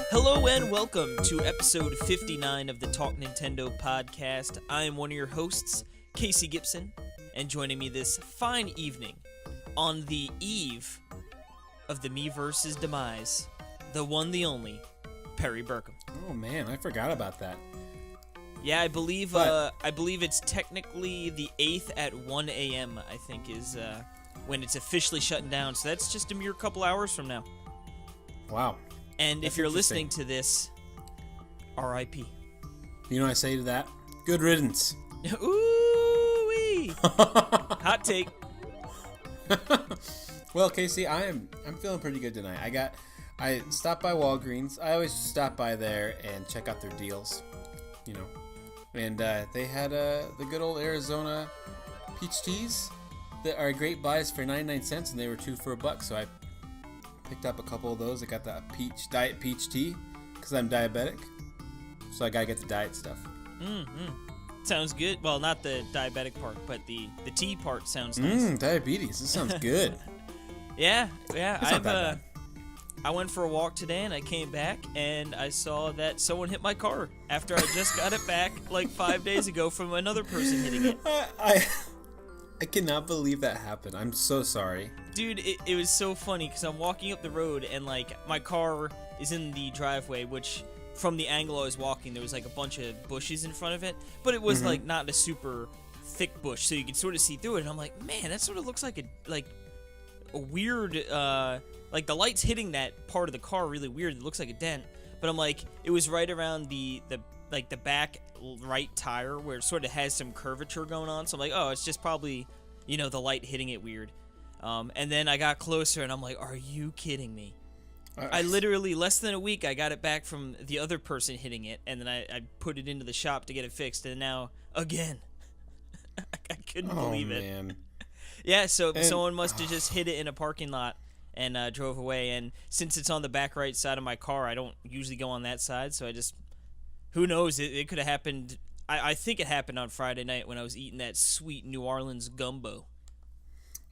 Hello and welcome to episode 59 of the Talk Nintendo podcast. I am one of your hosts, Casey Gibson, and joining me this fine evening on the eve of the Miiverse's demise, the one, the only, Perry Burkham. Oh man, I forgot about that. Yeah, I believe it's technically the 8th at 1 a.m., I think, is when it's officially shutting down, so that's just a mere couple hours from now. Wow. And if you're listening to this, R.I.P. You know what I say to that? Good riddance. Ooh-wee! Hot take. Well, Casey, I'm feeling pretty good tonight. I stopped by Walgreens. I always stop by there and check out their deals, you know. And they had the good old Arizona peach teas that are great buys for 99 cents, and they were 2 for $1. So I picked up a couple of those. I got the diet peach tea because I'm diabetic, so I gotta get the diet stuff. Sounds good. Well, not the diabetic part, but the tea part sounds nice. Diabetes. This sounds good. Yeah. It's not that bad. I went for a walk today, and I came back, and I saw that someone hit my car after I just got it back like 5 days ago from another person hitting it. I cannot believe that happened. I'm so sorry. Dude, it was so funny because I'm walking up the road and like my car is in the driveway, which from the angle I was walking there was like a bunch of bushes in front of it, but it was like not a super thick bush, so you could sort of see through it. And I'm like, man, that sort of looks like a weird like the light's hitting that part of the car really weird. It looks like a dent, but I'm like, it was right around the back right tire where it sort of has some curvature going on. So I'm like, oh, it's just probably, you know, the light hitting it weird. And then I got closer and I'm like, are you kidding me? I literally, less than a week, I got it back from the other person hitting it, and then I put it into the shop to get it fixed, and now, again. I couldn't believe it. Man. Yeah, so someone must have just hit it in a parking lot and drove away, and since it's on the back right side of my car, I don't usually go on that side, so I just, who knows, it could have happened. I think it happened on Friday night when I was eating that sweet New Orleans gumbo.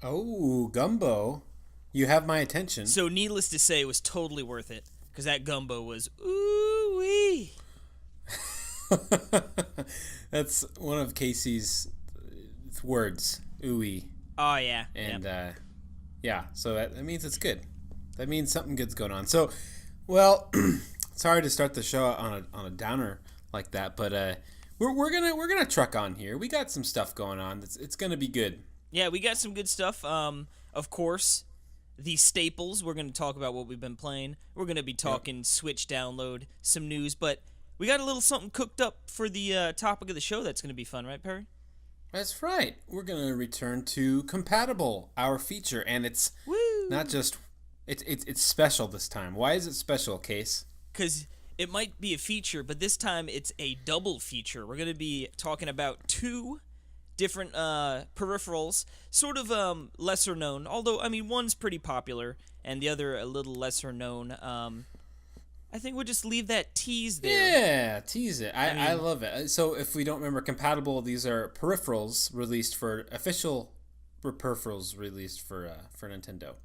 Oh, gumbo. You have my attention. So needless to say, it was totally worth it, because that gumbo was ooh-wee. That's one of Casey's words, ooh-wee. Oh, yeah. And, yeah, so that means it's good. That means something good's going on. So, well, sorry to start the show on a downer like that, but we're gonna truck on here. We got some stuff going on. It's gonna be good. Yeah, we got some good stuff. Of course, the staples. We're gonna talk about what we've been playing. We're gonna be talking Switch download, some news, but we got a little something cooked up for the topic of the show. That's gonna be fun, right, Perry? That's right. We're gonna return to Compatible, our feature, and it's not just it's special this time. Why is it special, Case? Because it might be a feature, but this time it's a double feature. We're going to be talking about 2 different peripherals, sort of lesser known, although, I mean, one's pretty popular, and the other a little lesser known. I think we'll just leave that tease there. Yeah, tease it. I love it. So if we don't remember, Compatible, these are peripherals released for official peripherals released for Nintendo.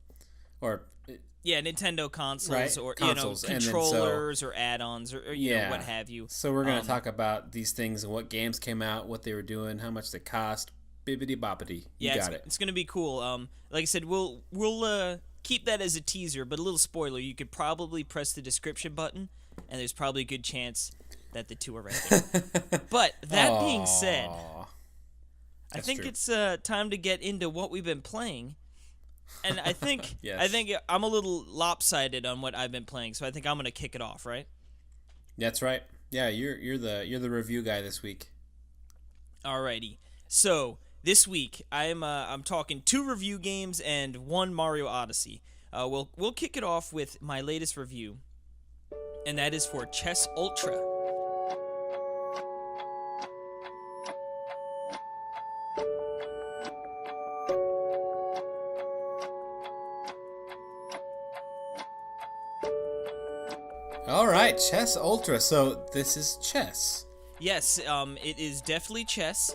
Or... Yeah, Nintendo consoles, right? Or consoles, controllers, or add-ons, or you know, what have you. So we're going to talk about these things and what games came out, what they were doing, how much they cost, bibbity-boppity. You got it. It's going to be cool. Like I said, we'll keep that as a teaser, but a little spoiler, you could probably press the description button, and there's probably a good chance that the 2 are right there. But that being said, I think it's time to get into what we've been playing. And I think I'm a little lopsided on what I've been playing, so I think I'm gonna kick it off, right? That's right. Yeah, you're the review guy this week. Alrighty. So this week I'm talking 2 review games and 1 Mario Odyssey. We'll kick it off with my latest review, and that is for Chess Ultra. All right, Chess Ultra. So this is chess. Yes, it is definitely chess.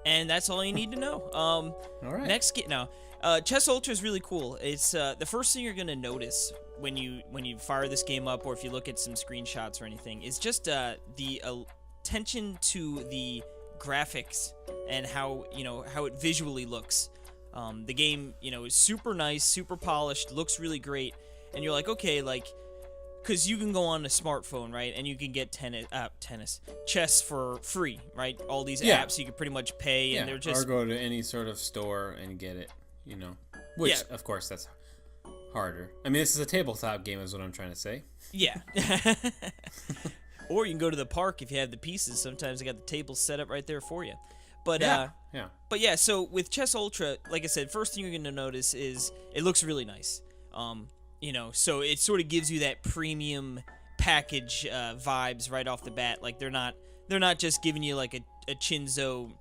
And that's all you need to know. All right. Next game now. Chess Ultra is really cool. It's the first thing you're gonna notice when you fire this game up, or if you look at some screenshots or anything, is just the attention to the graphics and how it visually looks. The game is super nice, super polished, looks really great, and you're like, okay, like, because you can go on a smartphone, right, and you can get chess for free, right? All these apps you can pretty much pay, and they're just or go to any sort of store and get it, which of course that's harder. I mean, this is a tabletop game, is what I'm trying to say. Yeah. Or you can go to the park if you have the pieces. Sometimes they got the tables set up right there for you. But But yeah, so with Chess Ultra, like I said, first thing you're going to notice is it looks really nice. So it sort of gives you that premium package vibes right off the bat. Like they're not just giving you like a Chinzo,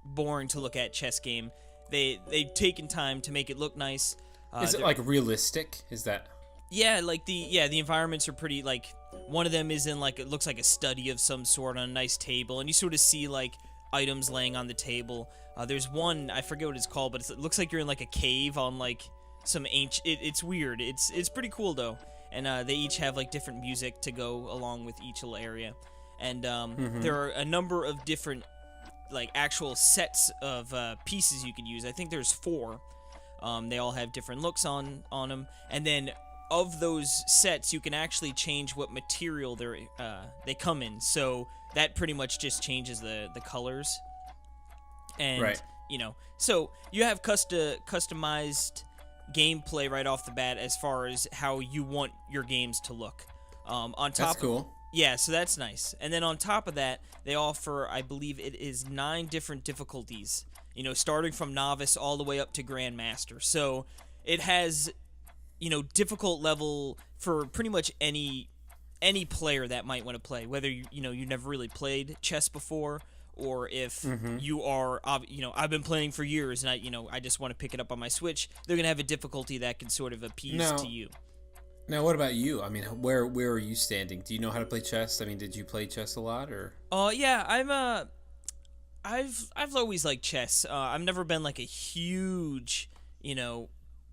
boring to look at chess game. They've taken time to make it look nice. Is it like realistic? Is that? Yeah, like the environments are pretty, like, one of them is in, like, it looks like a study of some sort on a nice table, and you sort of see, like, items laying on the table. There's one, I forget what it's called, but it looks like you're in, like, a cave on, like, some ancient, it's weird. It's pretty cool, though, and they each have, like, different music to go along with each little area, and there are a number of different, like, actual sets of pieces you can use. I think there's 4. They all have different looks on them, and then of those sets, you can actually change what material they come in. So that pretty much just changes the colors, and so you have customized gameplay right off the bat as far as how you want your games to look. On top, that's cool. Yeah, so that's nice. And then on top of that, they offer, I believe it is 9 different difficulties. Starting from novice all the way up to grandmaster. So it has, difficult level for pretty much any player that might want to play. Whether you've never really played chess before, or if you are, I've been playing for years and I just want to pick it up on my Switch. They're gonna have a difficulty that can sort of appease to you. Now, what about you? I mean, where are you standing? Do you know how to play chess? I mean, did you play chess a lot, or? Yeah, I've always liked chess. I've never been like a huge,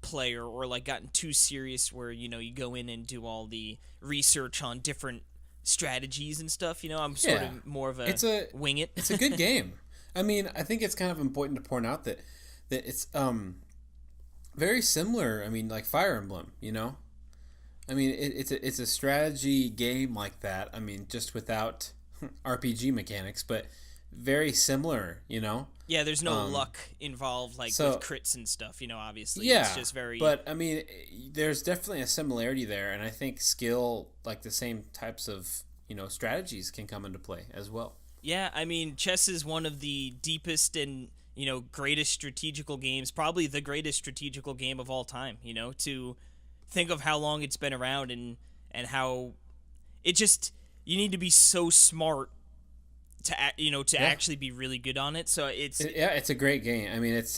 player, or like gotten too serious where you go in and do all the research on different strategies and stuff. I'm sort of more of a wing it. It's a good game. I mean, I think it's kind of important to point out that it's very similar. I mean, like Fire Emblem. I mean, it's a strategy game like that. I mean, just without RPG mechanics, but very similar, Yeah, there's no luck involved, like with crits and stuff, obviously. Yeah, it's just very... but, I mean, there's definitely a similarity there, and I think skill, like the same types of, strategies can come into play as well. Yeah, I mean, chess is one of the deepest and, greatest strategical games, probably the greatest strategical game of all time, to think of how long it's been around and how it just... You need to be so smart to actually be really good on it. So it's a great game. I mean, it's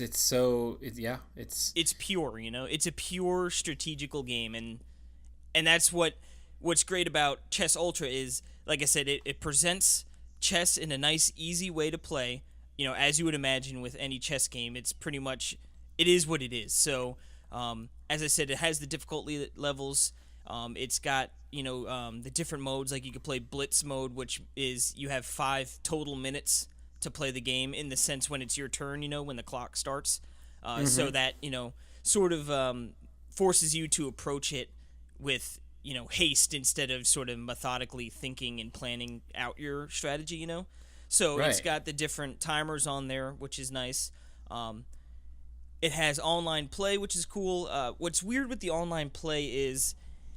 pure. It's a pure strategical game, and that's what's great about Chess Ultra is, like I said, it presents chess in a nice, easy way to play. As you would imagine with any chess game, it's pretty much it is what it is. So, as I said, it has the difficulty levels. It's got the different modes, like you could play blitz mode, which is you have 5 total minutes to play the game, in the sense when it's your turn, when the clock starts, so that sort of forces you to approach it with haste instead of sort of methodically thinking and planning out your strategy. So It's got the different timers on there, which is nice. It has online play, which is cool. What's weird with the online play is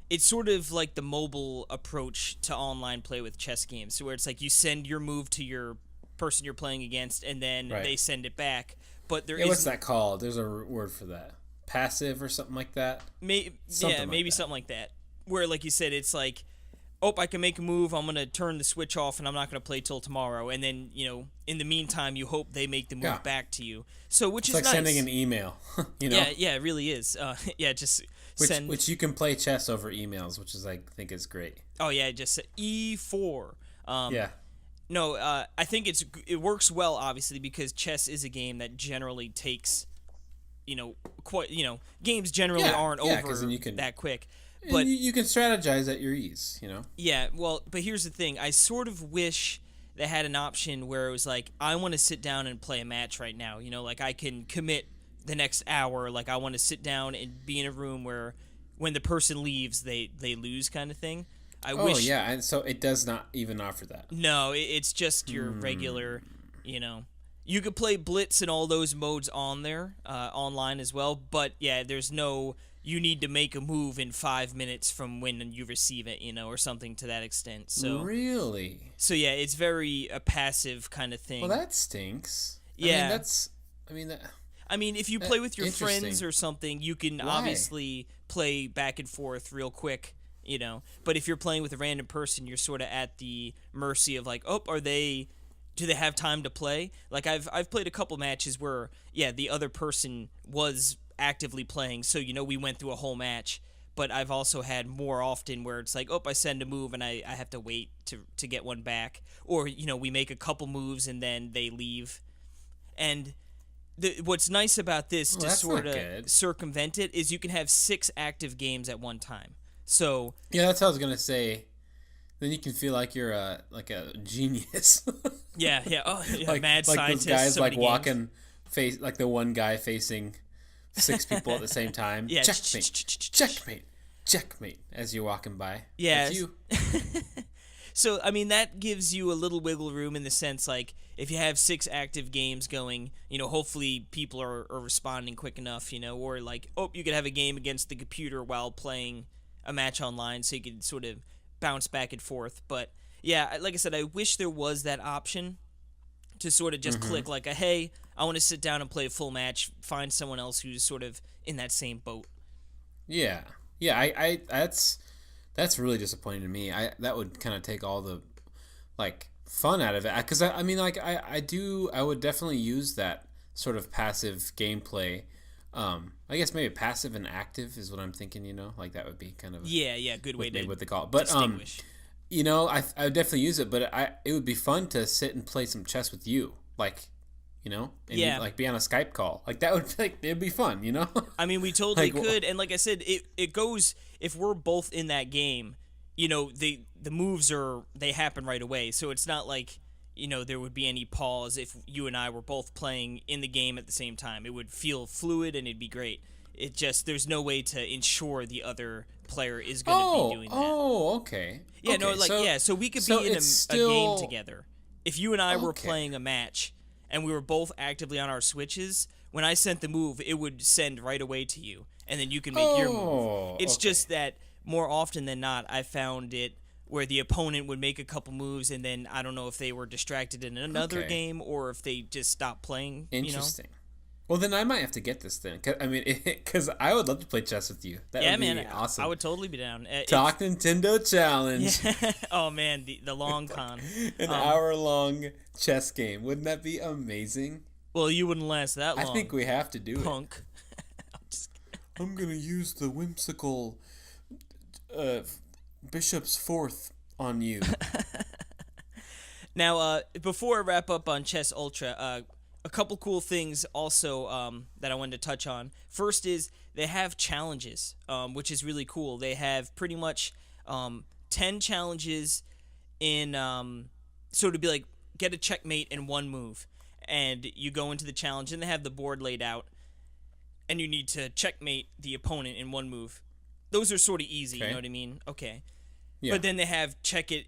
it's sort of like the mobile approach to online play with chess games, so where it's like you send your move to your person you're playing against, and then they send it back. But what's that called? There's a word for that. Passive or something like that? Maybe something like that. Where, like you said, it's like, I can make a move, I'm going to turn the switch off, and I'm not going to play till tomorrow. And then, in the meantime, you hope they make the move back to you. So, which is like nice. Sending an email, Yeah, it really is. Just send... Which you can play chess over emails, which is, I think, is great. Oh, yeah, just E4. No, I think it works well, obviously, because chess is a game that generally takes, games generally aren't over 'cause then you can, that quick. and But you can strategize at your ease, you know. yeah, well, but here's the thing. I sort of wish they had an option where it was like, I want to sit down and play a match right now. Like I can commit the next hour. Like I want to sit down and be in a room where when the person leaves, they lose kind of thing. I wish. Yeah, and so it does not even offer that. No, it's just your regular, You could play Blitz and all those modes on there, online as well, but yeah, there's no, you need to make a move in 5 minutes from when you receive it, or something to that extent. So Really? So yeah, it's very a passive kind of thing. Well, that stinks. Yeah. I mean, if you play with your friends interesting. or something, you can Why? obviously play back and forth real quick, But if you're playing with a random person, you're sort of at the mercy of like, oh, do they have time to play? Like I've played a couple matches where the other person was actively playing, so we went through a whole match. But I've also had more often where it's like, oh, I send a move and I have to wait to get one back, or we make a couple moves and then they leave. And what's nice about this to sort of circumvent it is you can have 6 active games at one time. So yeah, that's what I was gonna say. Then you can feel like you're a genius. Yeah. Oh, yeah, like, mad like scientist. those guys so like many walking face like the one guy facing 6 people at the same time. Yeah. Checkmate. As you're walking by. Yeah. That's you. So that gives you a little wiggle room in the sense like if you have 6 active games going, hopefully people are responding quick enough, or like you could have a game against the computer while playing a match online, so you could sort of bounce back and forth. But yeah, like I said, I wish there was that option to sort of just click like hey, I want to sit down and play a full match, find someone else who's sort of in that same boat. Yeah. I that's really disappointing to me. That would kind of take all the like fun out of it, because I would definitely use that sort of passive gameplay. I guess maybe passive and active is what I'm thinking. Like that would be kind of good way to what they call it. But distinguish. I would definitely use it. But it would be fun to sit and play some chess with you, like. And you'd, be on a Skype call. Like, that would, it'd be fun, We totally could. And like I said, it goes, if we're both in that game, the moves they happen right away. So it's not like, there would be any pause if you and I were both playing in the game at the same time. It would feel fluid and it'd be great. It just, there's no way to ensure the other player is going to be doing that. Oh, okay. Yeah, okay, so we could be in a game together. If you and I were playing a match and we were both actively on our switches, when I sent the move, it would send right away to you, and then you can make your move. It's just that more often than not, I found it where the opponent would make a couple moves, and then I don't know if they were distracted in another game or if they just stopped playing. Interesting. Well, then I might have to get this then. Because I would love to play chess with you. That would be awesome. I would totally be down. Talk Nintendo Challenge. Yeah. Oh, man, the long con. An hour-long chess game. Wouldn't that be amazing? Well, you wouldn't last that long. I think we have to do Punk. I'm going to use the whimsical Bishop's Fourth on you. Now, before I wrap up on Chess Ultra, a couple cool things also that I wanted to touch on. First is they have challenges, which is really cool. They have pretty much 10 challenges in so to be like get a checkmate in one move, and you go into the challenge and they have the board laid out, and you need to checkmate the opponent in one move. Those are sort of easy, you know what I mean? Okay. Yeah. But then they have checkmate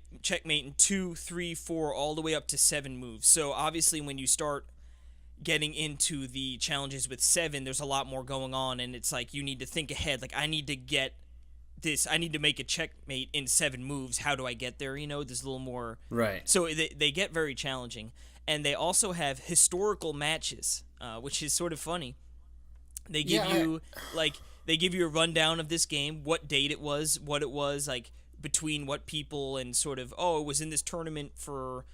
in 2, 3, 4, all the way up to 7 moves. So obviously when you start getting into the challenges with 7, there's a lot more going on, and it's like you need to think ahead. Like, I need to get this. I need to make a checkmate in 7 moves. How do I get there? There's a little more. Right. So they get very challenging. And they also have historical matches, which is sort of funny. They give they give you a rundown of this game, what date it was, what it was, like between what people, and sort of, it was in this tournament for,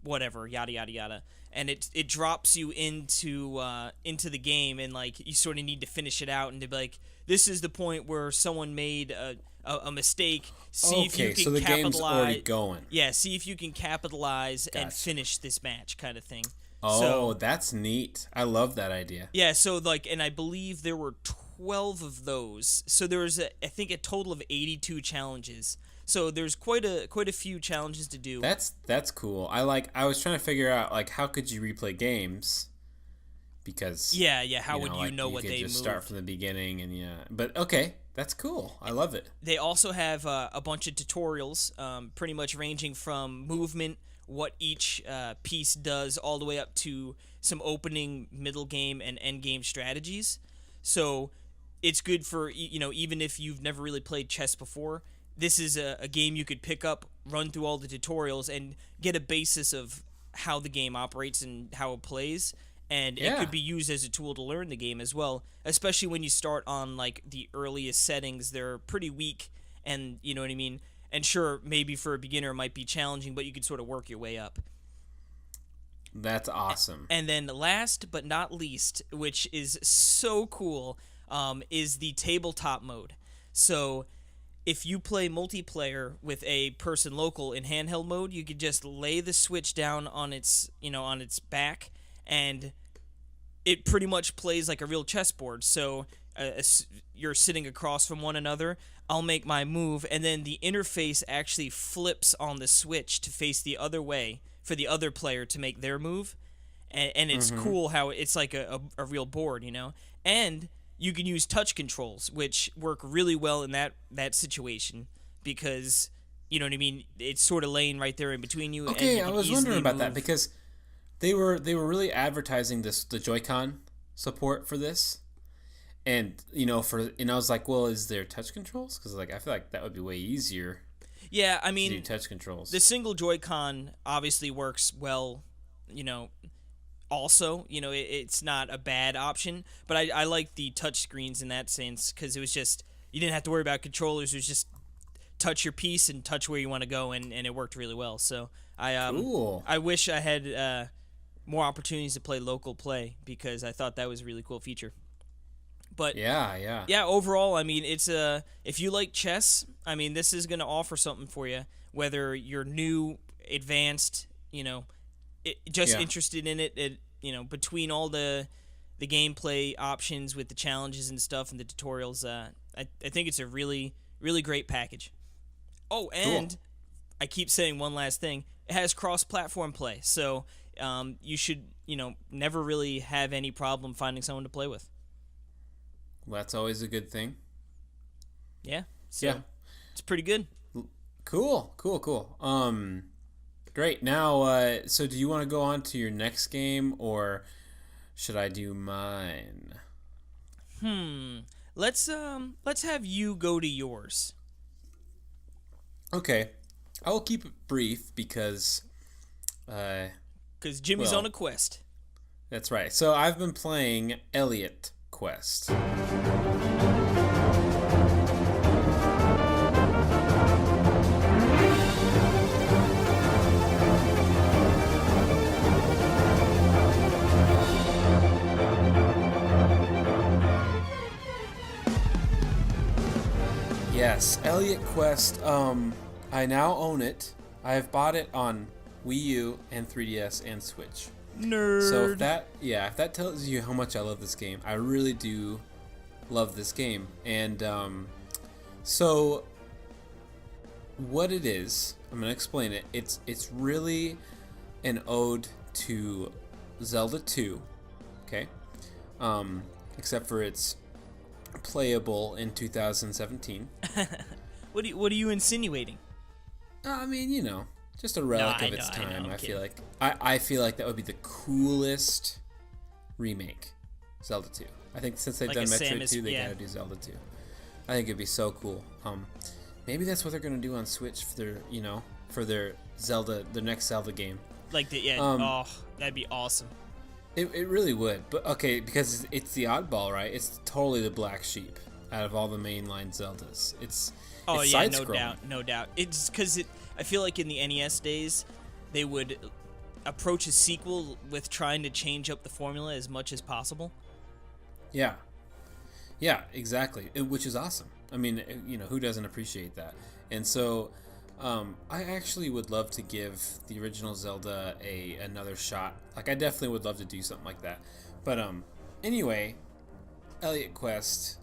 whatever, yada, yada, yada. And it drops you into the game, and like you sort of need to finish it out, and to be like, this is the point where someone made a a mistake, see if you Okay, can so the capitalize. game's already going. Yeah, see if you can capitalize and Gotcha. finish this match, kind of thing. Oh, that's neat. I love that idea. Yeah, so like, and I believe there were 12 of those. So there was, I think, a total of 82 challenges. So there's quite a few challenges to do. That's cool. I was trying to figure out like how could you replay games because Yeah, how would you like, know you what could they just moved? start from the beginning and but okay, that's cool. I love it. They also have a bunch of tutorials, pretty much ranging from movement, what each piece does, all the way up to some opening, middle game, and end game strategies. So it's good for, even if you've never really played chess before, this is a game you could pick up, run through all the tutorials, and get a basis of how the game operates and how it plays. And it could be used as a tool to learn the game as well, especially when you start on like the earliest settings. They're pretty weak, and you know what I mean. And sure, maybe for a beginner it might be challenging, but you could sort of work your way up. That's awesome. And then last but not least, which is so cool, is the tabletop mode. So if you play multiplayer with a person local in handheld mode, you could just lay the Switch down on its back, and it pretty much plays like a real chessboard. So you're sitting across from one another. I'll make my move, and then the interface actually flips on the Switch to face the other way for the other player to make their move. And it's cool how it's like a real board, And you can use touch controls, which work really well in that situation because, you know what I mean, it's sort of laying right there in between you. Okay, and I was wondering about that because they were really advertising the Joy-Con support for this. And, I was like, well, is there touch controls? Because, I feel like that would be way easier. Yeah, I mean, to do touch controls. The single Joy-Con obviously works well, also, it's not a bad option, but I like the touch screens in that sense because it was just, you didn't have to worry about controllers. It was just touch your piece and touch where you want to go, and it worked really well. So Cool. I wish I had more opportunities to play local play because I thought that was a really cool feature. But yeah, overall, I mean, it's if you like chess, I mean, this is going to offer something for you, whether you're new, advanced, interested in it, between all the gameplay options with the challenges and stuff and the tutorials, I think it's a really, really great package. Oh, and cool. I keep saying one last thing. It has cross-platform play, so you should, never really have any problem finding someone to play with. Well, that's always a good thing. Yeah. So it's pretty good. Cool. Great. Now, so do you want to go on to your next game, or should I do mine? Let's have you go to yours. Okay. I will keep it brief because Jimmy's on a quest. That's right. So I've been playing Elliot Quest. Yes, Elliot Quest. I now own it. I have bought it on Wii U and 3DS and Switch. Nerd. So if that tells you how much I love this game, I really do love this game. And so what it is, I'm gonna explain it. It's really an ode to Zelda 2, okay? Except for it's playable in 2017. What are you insinuating? I mean, just a relic of its time. I feel like that would be the coolest remake, Zelda 2. I think since they've done Metroid 2, they gotta do Zelda 2. I think it'd be so cool. Maybe that's what they're gonna do on Switch for their Zelda, the next Zelda game. That'd be awesome. It really would, but okay, because it's the oddball, right? It's totally the black sheep out of all the mainline Zeldas. It's no doubt. It's because I feel like in the NES days, they would approach a sequel with trying to change up the formula as much as possible. Yeah, exactly. Which is awesome. I mean, who doesn't appreciate that? And so, I actually would love to give the original Zelda another shot. Like, I definitely would love to do something like that. But anyway, Elliot Quest.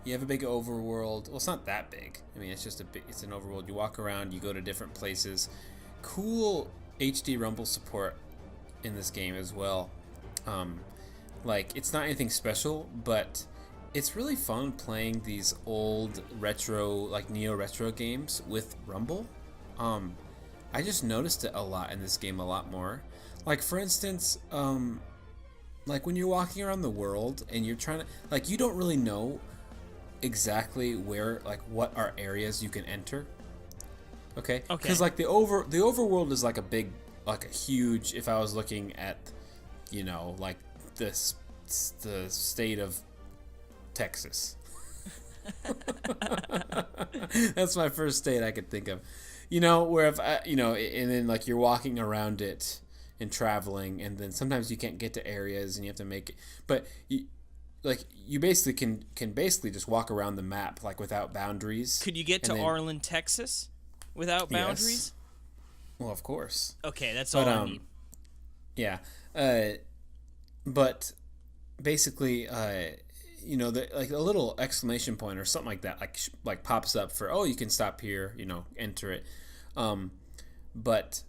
You have a big overworld. Well, it's not that big. I mean, it's just it's an overworld. You walk around. You go to different places. Cool HD rumble support in this game as well. It's not anything special, but it's really fun playing these old retro, like neo-retro games with rumble. I just noticed it a lot in this game, a lot more. Like, for instance, like when you're walking around the world and you're trying to, like, you don't really know exactly where, like, what are areas you can enter. Okay. Because like the overworld is like a big, like a huge. If I was looking at, like the state of Texas. That's my first state I could think of. Where if and then like you're walking around it and traveling, and then sometimes you can't get to areas and you have to make it. But you basically can basically just walk around the map like without boundaries. Could you get to Arlen, Texas, without boundaries? Yes. Well, of course. Okay, that's all I need. Yeah, but basically, like a little exclamation point or something like that, like pops up for you can stop here, enter it. But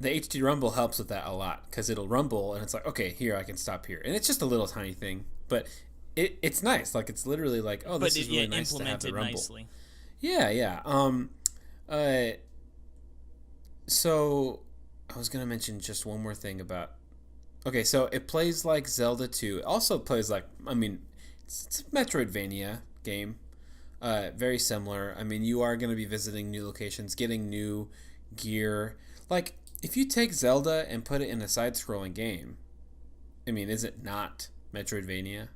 the HD rumble helps with that a lot because it'll rumble and it's like, okay, here I can stop here, and it's just a little tiny thing, but it's nice. Like it's literally like, this is really nice to have the rumble. Nicely. Yeah. So I was gonna mention just one more thing about. Okay, so it plays like Zelda 2. It also plays like, it's a Metroidvania game. Very similar. I mean, you are going to be visiting new locations, getting new gear. Like, if you take Zelda and put it in a side-scrolling game, is it not Metroidvania?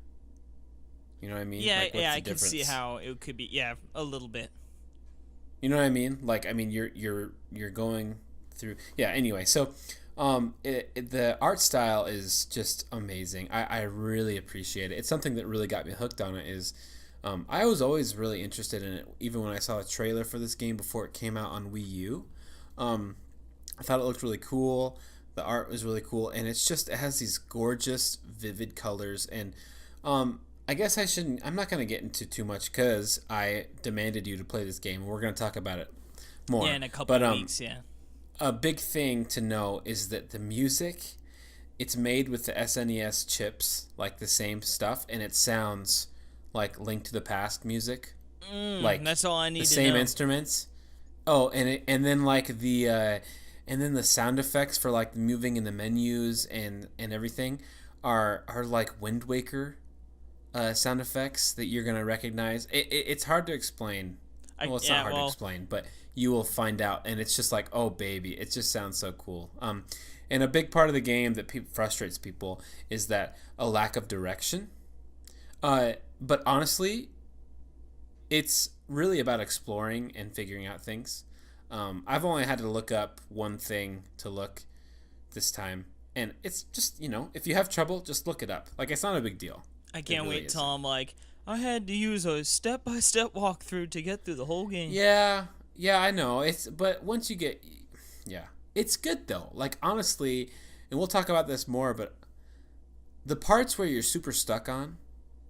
You know what I mean? Yeah, I can see how it could be. Yeah, a little bit. You know what I mean? Like, you're going through. Yeah. Anyway, so. The art style is just amazing. I really appreciate it. It's something that really got me hooked on it. I was always really interested in it, even when I saw a trailer for this game before it came out on Wii U. I thought it looked really cool. The art was really cool, and it has these gorgeous, vivid colors. And I guess I'm not going to get into too much because I demanded you to play this game. We're going to talk about it more. Yeah, in a couple of weeks. Yeah. A big thing to know is that the music, it's made with the SNES chips, like the same stuff, and it sounds like Link to the Past music. That's all I need to know. The same instruments. Oh, and then the sound effects for like moving in the menus and everything are like Wind Waker sound effects that you're gonna recognize. It's hard to explain. It's not hard to explain, but you will find out, and it's just like, oh baby, it just sounds so cool. And a big part of the game that frustrates people is that a lack of direction. But honestly, it's really about exploring and figuring out things. I've only had to look up one thing to look this time, and it's just, if you have trouble, just look it up. Like, it's not a big deal. I can't wait till I'm like, I had to use a step-by-step walkthrough to get through the whole game. Yeah, I know. But once you get, it's good though. Like, honestly, and we'll talk about this more, but the parts where you're super stuck on,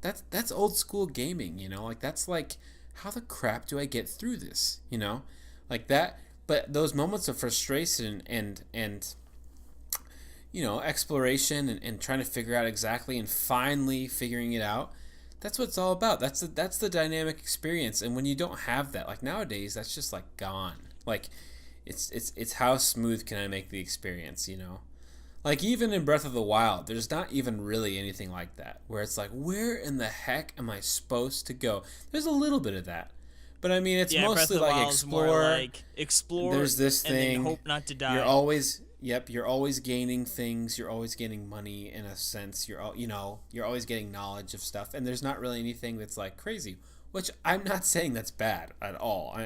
that's old school gaming. Like, that's like, how the crap do I get through this? Like that. But those moments of frustration and exploration and trying to figure out exactly and finally figuring it out. That's what it's all about. That's the dynamic experience. And when you don't have that, like nowadays, that's just like gone. Like, it's how smooth can I make the experience, Like, even in Breath of the Wild, there's not even really anything like that, where it's like, where in the heck am I supposed to go? There's a little bit of that, but it's mostly like explore. There's this thing. And then hope not to die. You're always gaining things. You're always getting money in a sense. You're always getting knowledge of stuff, and there's not really anything that's like crazy. Which I'm not saying that's bad at all.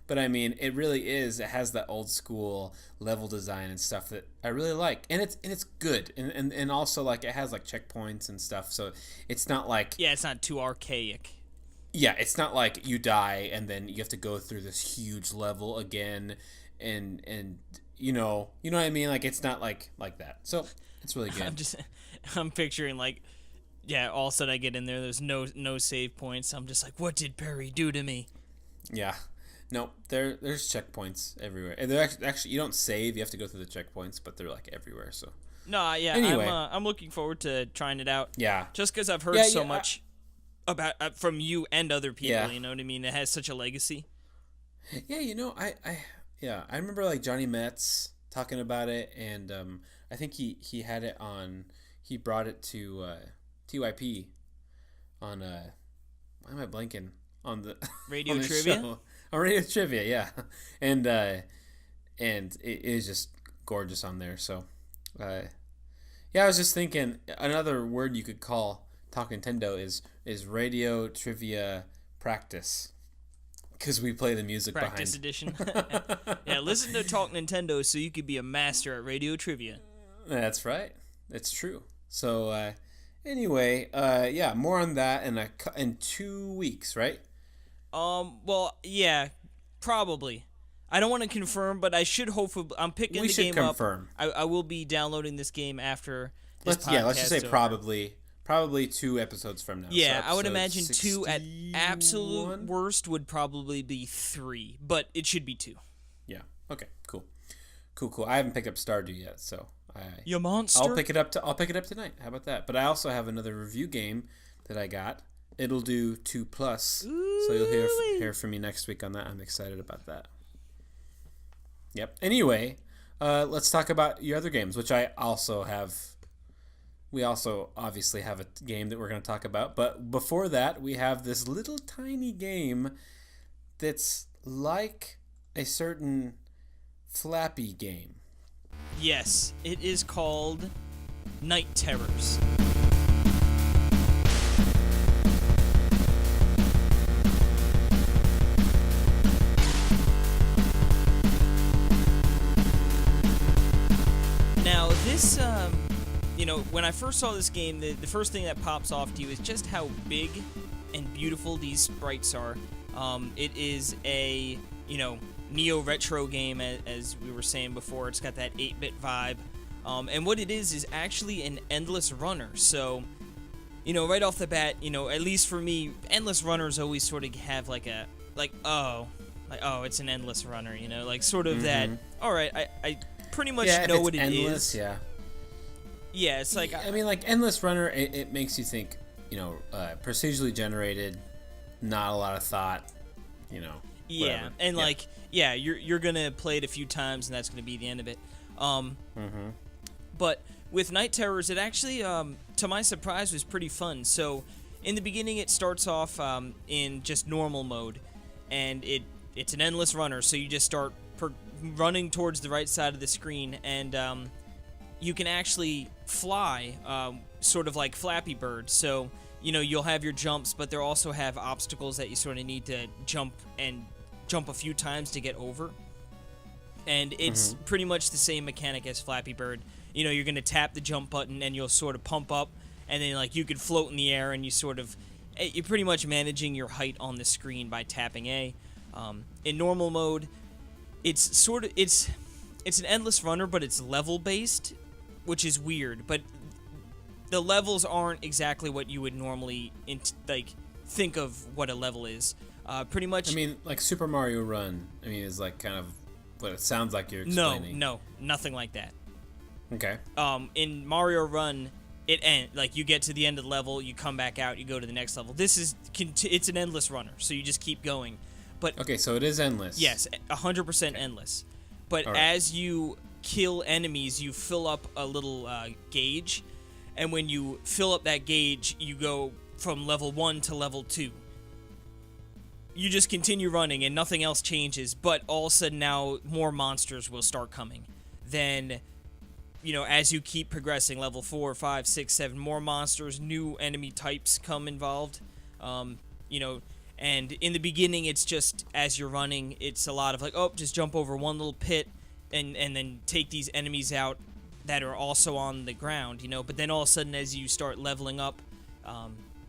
But it really is. It has that old school level design and stuff that I really like, and it's good, and also like it has like checkpoints and stuff. So it's not like it's not too archaic. Yeah, it's not like you die and then you have to go through this huge level again, and you know what I mean. Like it's not like that. So it's really good. I'm picturing like, yeah, all of a sudden I get in there. There's no save points. I'm just like, what did Perry do to me? Yeah, no, there's checkpoints everywhere. And they're actually you don't save. You have to go through the checkpoints, but they're like everywhere. So no, yeah, anyway, I'm looking forward to trying it out. Yeah, just because I've heard so much about from you and other people. Yeah. You know what I mean? It has such a legacy. Yeah, I remember like Johnny Metz talking about it, and I think he had it on. He brought it to TYP on why am I blanking on the radio on the trivia? Show. On radio trivia, yeah, and it is just gorgeous on there. So, yeah, I was just thinking another word you could call Talk Nintendo is radio trivia practice, because we play the music practice edition. Yeah, listen to Talk Nintendo so you could be a master at radio trivia. That's right. It's true. So anyway, yeah, more on that in 2 weeks, right? Well, yeah, probably. I don't want to confirm, but I should hopefully. I'm picking We the should game confirm. up. I will be downloading this game after this podcast. Yeah, let's just say over. probably 2 episodes from now. Yeah, so I would episode imagine 2 at 61? absolute worst would probably be 3, but it should be 2. Yeah. Okay. Cool. I haven't picked up Stardew yet, so You monster. I'll pick it up tonight. How about that? But I also have another review game that I got. It'll do 2+, so you'll hear from me next week on that. I'm excited about that. Yep. Anyway, let's talk about your other games, which I also have. We also obviously have a game that we're going to talk about. But before that, we have this little tiny game that's like a certain Flappy game. Yes, it is called Night Terrors. Now, this, when I first saw this game, the first thing that pops off to you is just how big and beautiful these sprites are. It is a, neo-retro game, as we were saying before. It's got that 8-bit vibe. And what it is actually an endless runner. So, right off the bat, at least for me, endless runners always sort of have it's an endless runner, sort of that, all right, I pretty much know what it endless, is. Yeah. Yeah, it's like... I mean, like, endless runner, it makes you think, procedurally generated, not a lot of thought, Yeah, whatever. And you're gonna play it a few times, and that's gonna be the end of it. But with Night Terrors, it actually, to my surprise, was pretty fun. So, in the beginning, it starts off in just normal mode, and it's an endless runner. So you just start running towards the right side of the screen, and you can actually fly, sort of like Flappy Bird. So, you'll have your jumps, but they'll also have obstacles that you sort of need to jump a few times to get over. And it's pretty much the same mechanic as Flappy Bird. You're going to tap the jump button, and you'll sort of pump up, and then, you could float in the air, and you're pretty much managing your height on the screen by tapping A. In normal mode, it's an endless runner, but it's level-based, which is weird. But the levels aren't exactly what you would normally think of what a level is. Pretty much. I mean, like Super Mario Run. Is like kind of what it sounds like you're explaining. No, nothing like that. Okay. In Mario Run, it you get to the end of the level, you come back out, you go to the next level. It's an endless runner, so you just keep going. But okay, so it is endless. Yes, 100% endless. But right. As you kill enemies, you fill up a little gauge, and when you fill up that gauge, you go from level 1 to level 2. You just continue running, and nothing else changes, but all of a sudden now more monsters will start coming. Then, as you keep progressing, level 4, 5, 6, 7, more monsters, new enemy types come involved. And in the beginning, it's just, as you're running, it's a lot of just jump over one little pit and then take these enemies out that are also on the ground, But then all of a sudden, as you start leveling up,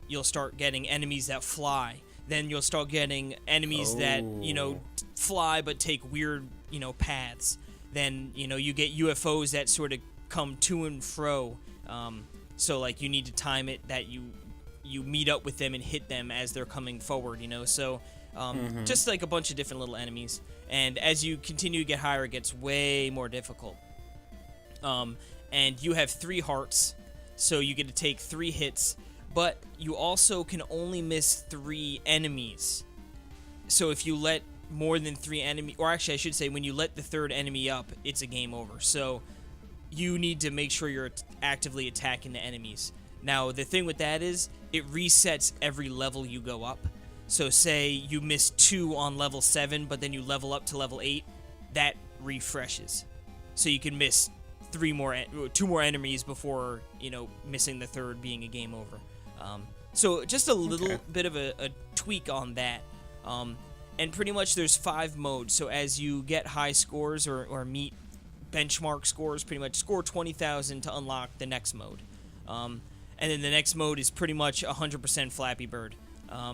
you'll start getting enemies that fly. then you'll start getting enemies that, fly but take weird, paths. Then, you get UFOs that sort of come to and fro. So, like, you need to time it that you meet up with them and hit them as they're coming forward, So, just like a bunch of different little enemies. And as you continue to get higher, it gets way more difficult. And you have 3 hearts, so you get to take 3 hits. But you also can only miss 3 enemies. So if you let more than 3 enemies, or actually I should say when you let the 3rd enemy up, it's a game over. So you need to make sure you're actively attacking the enemies. Now the thing with that is it resets every level you go up. So say you miss 2 on level 7, but then you level up to level 8, that refreshes. So you can miss 2 more enemies before, missing the 3rd being a game over. So just a little bit of a tweak on that. And pretty much there's 5 modes. So as you get high scores or meet benchmark scores, pretty much score 20,000 to unlock the next mode. And then the next mode is pretty much 100% Flappy Bird.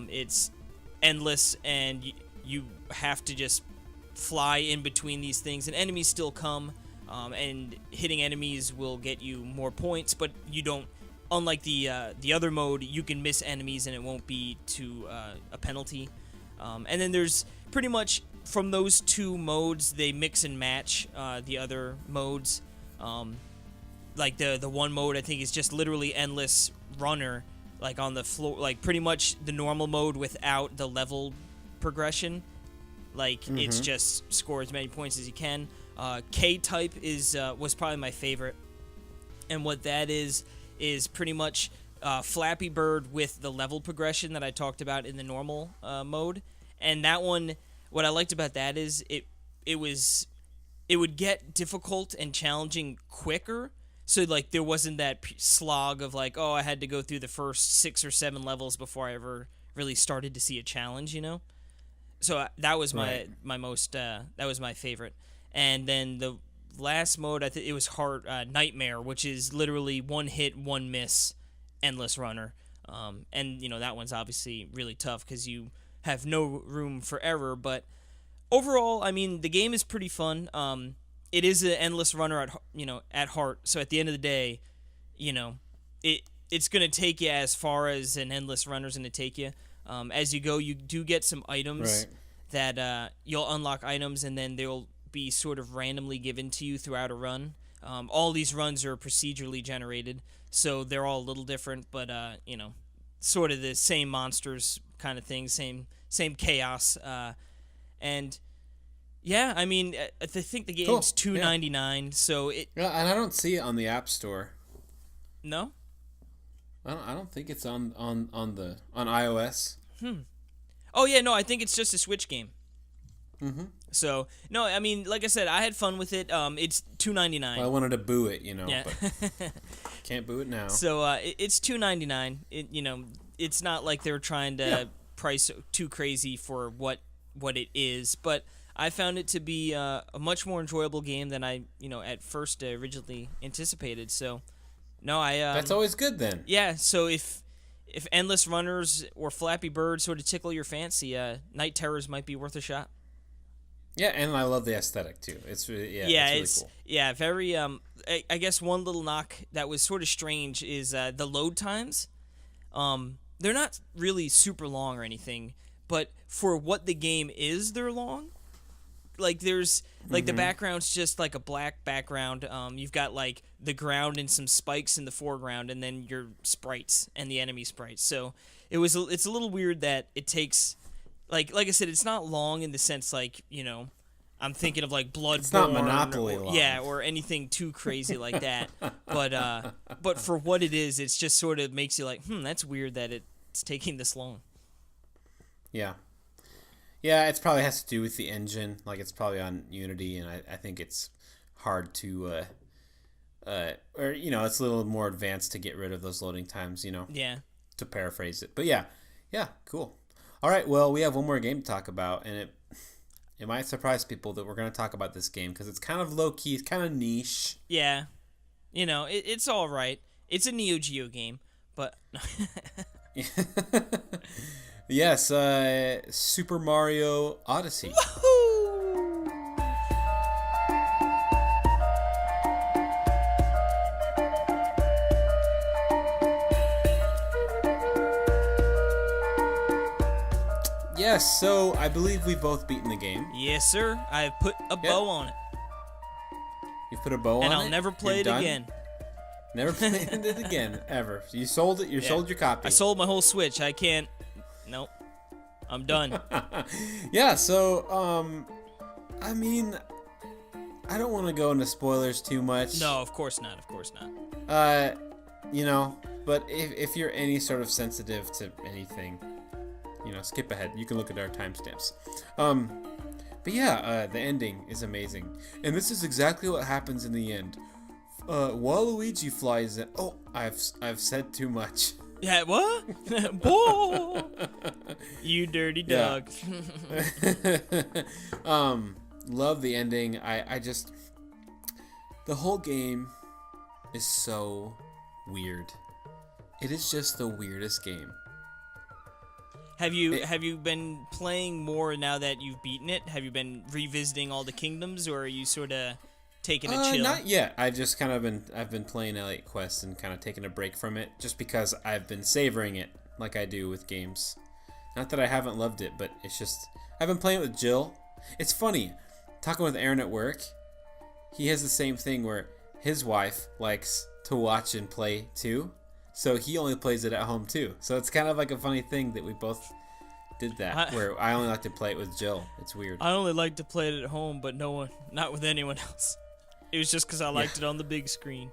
It's endless, and you have to just fly in between these things, and enemies still come, and hitting enemies will get you more points, but you don't. Unlike the other mode, you can miss enemies and it won't be to a penalty. And then there's pretty much from those 2 modes, they mix and match the other modes. Like the one mode I think is just literally endless runner, like on the floor, like pretty much the normal mode without the level progression. Like it's just score as many points as you can. K-type was probably my favorite, and what that is pretty much Flappy Bird with the level progression that I talked about in the normal mode. And that one, what I liked about that is it would get difficult and challenging quicker. So like there wasn't that slog of like, oh, I had to go through the first 6 or 7 levels before I ever really started to see a challenge, So that was my most that was my favorite. And then the last mode, I think it was Nightmare, which is literally 1 hit, 1 miss, endless runner. And that one's obviously really tough because you have no room for error. But overall, I mean, the game is pretty fun. It is an endless runner at heart. So at the end of the day, it's gonna take you as far as an endless runner's gonna take you. As you go, you do get some items that you'll unlock items, and then they'll be sort of randomly given to you throughout a run. All these runs are procedurally generated, so they're all a little different, but sort of the same monsters kind of thing, same chaos. And yeah, I mean, I think the game's $2.99, so it. Yeah, and I don't see it on the App Store. No. I don't think it's on iOS. Oh yeah, no, I think it's just a Switch game. Mm-hmm. So no, I mean, like I said, I had fun with it. It's $2.99. Well, I wanted to boo it, Yeah. but can't boo it now. So it's $2.99. It's not like they're trying to price too crazy for what it is, but I found it to be a much more enjoyable game than I at first originally anticipated. So no, that's always good then. Yeah. So if Endless Runners or Flappy Bird sort of tickle your fancy, Night Terrors might be worth a shot. Yeah, and I love the aesthetic too. It's really cool. Yeah, very. I guess one little knock that was sort of strange is the load times. They're not really super long or anything, but for what the game is, they're long. Like there's like the background's just like a black background. You've got like the ground and some spikes in the foreground, and then your sprites and the enemy sprites. So it's a little weird that it takes. Like I said, it's not long in the sense like, I'm thinking of like Bloodborne. It's not Monopoly long. Yeah, or anything too crazy like that. But for what it is, it's just sort of makes you like, that's weird that it's taking this long. Yeah. Yeah, it probably has to do with the engine. Like it's probably on Unity, and I think it's hard to, or it's a little more advanced to get rid of those loading times. Yeah. To paraphrase it, but yeah, cool. All right, well, we have one more game to talk about, and it might surprise people that we're going to talk about this game because it's kind of low-key, it's kind of niche. Yeah. It's all right. It's a Neo Geo game, but... Yes, Super Mario Odyssey. Woohoo! Yes, so I believe we've both beaten the game. Yes, sir. I've put a bow on it. You've put a bow on it? And I'll never play it again. Never played it again, ever. You sold it, sold your copy. I sold my whole Switch. I can't. Nope. I'm done. Yeah, so, I mean, I don't want to go into spoilers too much. No, of course not. Of course not. You know, but if you're any sort of sensitive to anything, you know, skip ahead. You can look at our timestamps. But yeah, the ending is amazing. And this is exactly what happens in the end. Waluigi flies in. Oh, I've said too much. Yeah, what? Whoa! You dirty dog. Love the ending. I just... The whole game is so weird. It is just the weirdest game. Have you been playing more now that you've beaten it? Have you been revisiting all the kingdoms, or are you sort of taking a chill? Not yet. I've been playing Elliot Quest and kind of taking a break from it, just because I've been savoring it like I do with games. Not that I haven't loved it, but it's just I've been playing it with Jill. It's funny talking with Aaron at work. He has the same thing where his wife likes to watch and play too. So he only plays it at home too. So it's kind of like a funny thing that we both did that, where I only like to play it with Jill. It's weird. I only like to play it at home, but not with anyone else. It was just because I liked it on the big screen.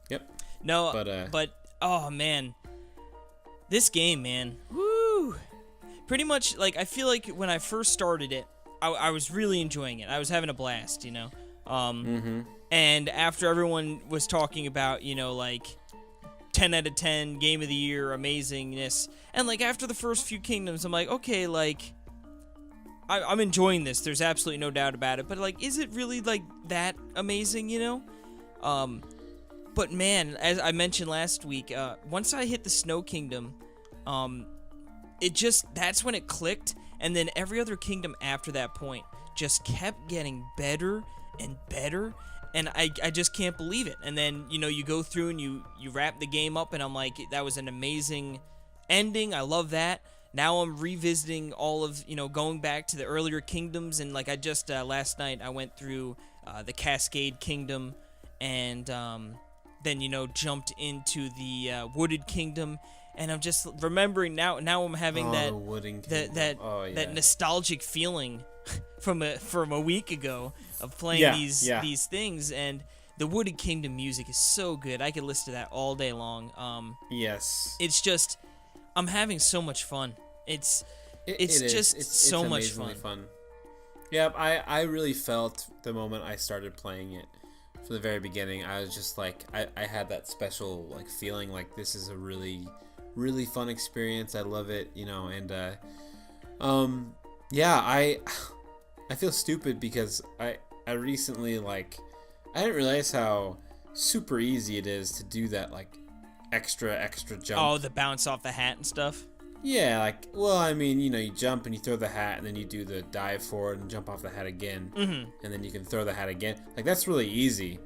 Yep. No, but oh man, this game, man, woo! Pretty much, like, I feel like when I first started it, I was really enjoying it. I was having a blast, you know. And after everyone was talking about, you know, like 10 out of 10 game of the year amazingness, and like after the first few kingdoms, I'm like, okay, like I'm enjoying this. There's absolutely no doubt about it. But like, is it really like that amazing, you know? But man, as I mentioned last week, once I hit the Snow Kingdom, that's when it clicked, and then every other kingdom after that point just kept getting better and better. And I just can't believe it. And then, you know, you go through and you wrap the game up, and I'm like, that was an amazing ending. I love that. Now I'm revisiting all of, you know, going back to the earlier kingdoms. And like I just, last night, I went through the Cascade Kingdom, and then, you know, jumped into the Wooded Kingdom. And I'm just remembering now I'm having that nostalgic feeling from a week ago of playing these things. And the Wooded Kingdom music is so good. I could listen to that all day long. Yes. It's just, I'm having so much fun. It's so much fun. Yeah, I really felt the moment I started playing it from the very beginning. I was just like, I had that special like feeling like this is a really, really fun experience. I love it, you know. And yeah, I feel stupid because I recently, like, I didn't realize how super easy it is to do that, like, extra jump. Oh, the bounce off the hat and stuff? Yeah, like, well, I mean, you know, you jump and you throw the hat, and then you do the dive forward and jump off the hat again. And then you can throw the hat again. Like, that's really easy.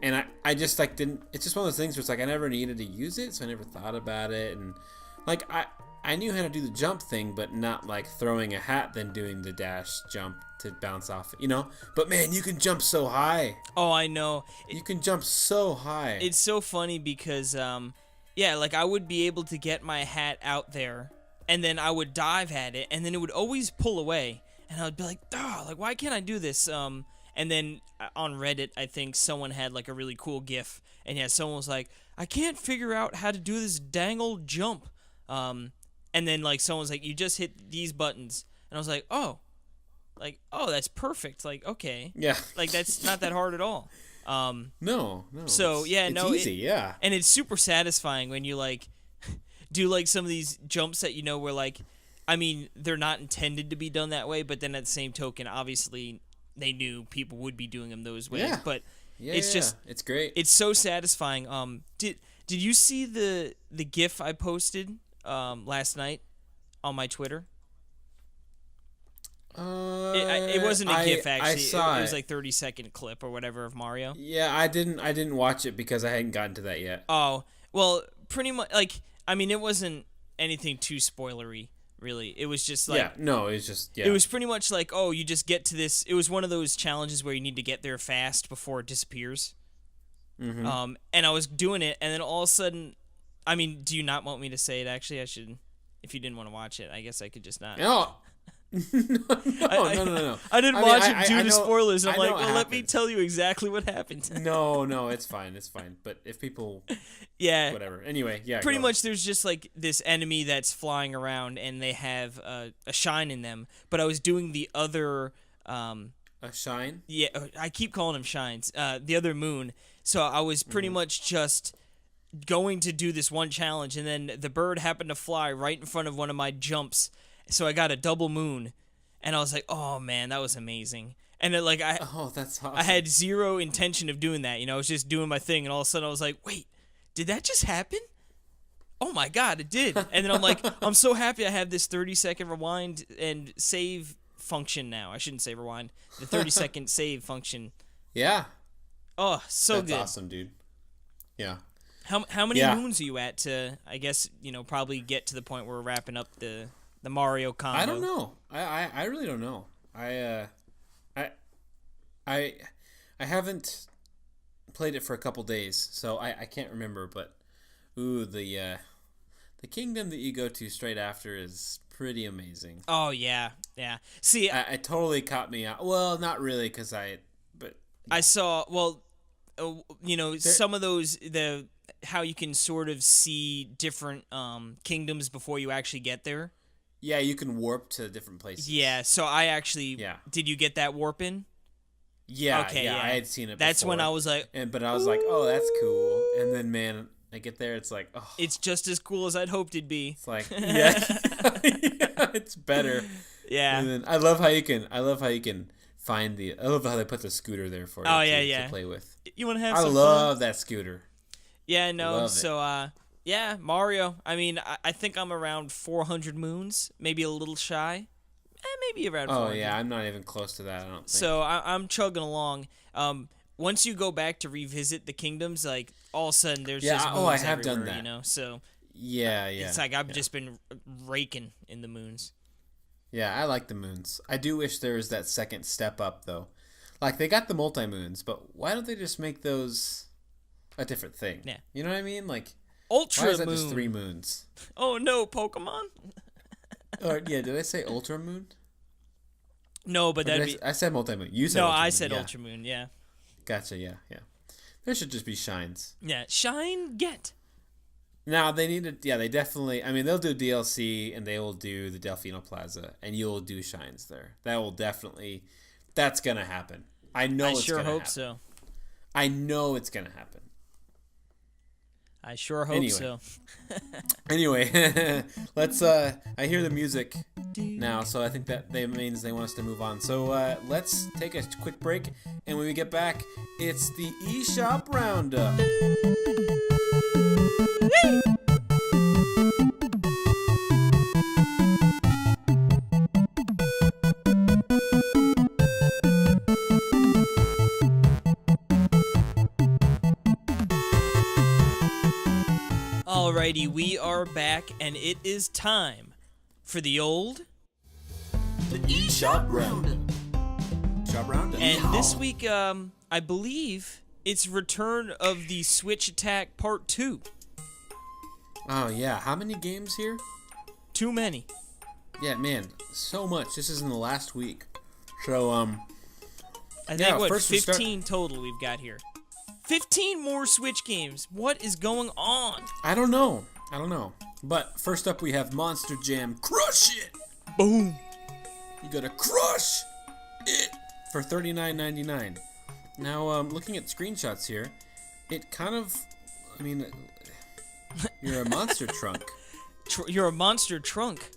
And I just, like, didn't, it's just one of those things where it's like I never needed to use it, so I never thought about it. And, like, I knew how to do the jump thing, but not, like, throwing a hat, then doing the dash jump to bounce off, you know? But, man, you can jump so high. Oh, I know. You can jump so high. It's so funny because, yeah, like, I would be able to get my hat out there, and then I would dive at it, and then it would always pull away. And I would be like, like, why can't I do this? And then on Reddit, I think someone had, like, a really cool GIF. And, yeah, someone was like, I can't figure out how to do this dang old jump. And then, like, someone's like, you just hit these buttons. And I was like, oh, that's perfect. Like, okay. Yeah. Like, that's not that hard at all. No. So, yeah, it's easy, yeah. And it's super satisfying when you, like, do, like, some of these jumps that, you know, where, like, I mean, they're not intended to be done that way, but then at the same token, obviously, they knew people would be doing them those ways. Yeah. But yeah, it's just, it's great. It's so satisfying. Did you see the GIF I posted last night on my Twitter? It wasn't a GIF actually. I saw it was like 30-second clip or whatever of Mario. Yeah, I didn't watch it because I hadn't gotten to that yet. Oh, well, pretty much like I mean it wasn't anything too spoilery, really. It was just like it was just It was pretty much like, oh, you just get to this. It was one of those challenges where you need to get there fast before it disappears. Mm-hmm. And I was doing it, and then all of a sudden, I mean, do you not want me to say it? Actually, I should. If you didn't want to watch it, I guess I could just not. No. No. I didn't watch it due to know, spoilers. I'm like, well, let me happened. tell you exactly what happened. No, it's fine. But if people, whatever. Anyway, Pretty much, there's just like this enemy that's flying around, and they have a shine in them. But I was doing the other. A shine? Yeah, I keep calling them shines. The other moon. So I was pretty much just going to do this one challenge, and then the bird happened to fly right in front of one of my jumps. So I got a double moon, and I was like, "Oh man, that was amazing!" And it, like that's awesome. I had zero intention of doing that. I was just doing my thing, and all of a sudden I was like, "Wait, did that just happen? Oh my god, it did!" And then I'm like, "I'm so happy I have this 30-second rewind and save function now." I shouldn't say rewind. The 30-second save function. Yeah. Oh, so that's good. Awesome, dude. Yeah. How many moons are you at to? I guess probably get to the point where we're wrapping up the Mario combo. I don't know. I really don't know. I haven't played it for a couple days, so I can't remember. But the kingdom that you go to straight after is pretty amazing. Oh yeah. See, I totally caught me out. Well, not really, because I saw. Well, some of those how you can sort of see different kingdoms before you actually get there. Yeah, you can warp to different places. Yeah, so I actually... Yeah. Did you get that warp in? Yeah, okay, I had seen it That's before. when I was like... But I was like, oh, that's cool. And then, man, I get there, it's like, oh. It's just as cool as I'd hoped it'd be. It's like, yeah, it's better. Yeah. And then I love how you can find I love how they put the scooter there for you to play with. You want to have some fun? I love that scooter. Yeah, no, so, yeah, Mario. I mean, I think I'm around 400 moons, maybe a little shy. Maybe around 400. Oh, yeah, I'm not even close to that, I don't think. So I'm chugging along. Once you go back to revisit the kingdoms, like, all of a sudden there's just moons I have everywhere, done that. So yeah. It's like I've just been raking in the moons. Yeah, I like the moons. I do wish there was that second step up, though. Like, they got the multi-moons, but why don't they just make those a different thing? Yeah. You know what I mean? Like... Ultra Why is that moon. just 3 moons? Oh no, Pokemon. Or did I say Ultra Moon? No, but I said multi-moon. You said no, Ultra I Moon. said Ultra Moon. Yeah. Gotcha. Yeah. There should just be shines. Yeah, shine get. Now they need to. Yeah, they definitely. I mean, they'll do DLC and they will do the Delfino Plaza, and you'll do shines there. That will definitely. That's gonna happen. I know. I sure hope so. I know it's gonna happen. I sure hope so. Anyway, let's. I hear the music now, so I think that means they want us to move on. So let's take a quick break, and when we get back, it's the eShop Roundup. Alrighty, we are back, and it is time for the eShop Roundup. Shop Roundup. And this week, I believe it's Return of the Switch Attack Part 2. Oh, yeah. How many games here? Too many. Yeah, man. So much. This is in the last week. So, I think, 15 total we've got here. 15 more Switch games. What is going on? I don't know. But first up, we have Monster Jam Crush It. Boom. You gotta crush it for $39.99. Now, looking at screenshots here, it kind of, I mean, you're a monster trunk. You're a monster trunk.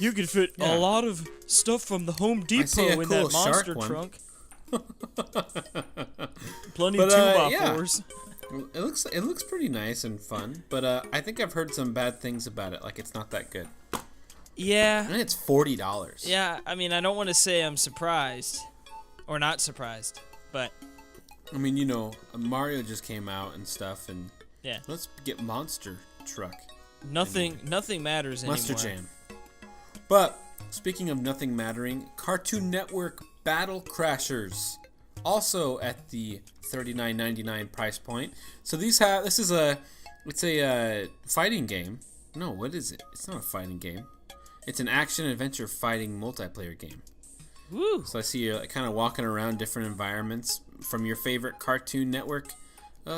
You could fit a lot of stuff from the Home Depot in that monster trunk. Plenty of 2x4s. It looks pretty nice and fun, but I think I've heard some bad things about it. Like, it's not that good. Yeah. And it's $40. Yeah, I mean, I don't want to say I'm surprised or not surprised, but I mean, you know, Mario just came out and stuff, and yeah, let's get Monster Truck. nothing matters anymore. Monster Jam. But speaking of nothing mattering, Cartoon Network Battle Crashers, also at the $39.99 price point. So this is a fighting game. No, what is it? It's not a fighting game. It's an action adventure fighting multiplayer game. Woo! So I see you kind of walking around different environments from your favorite Cartoon Network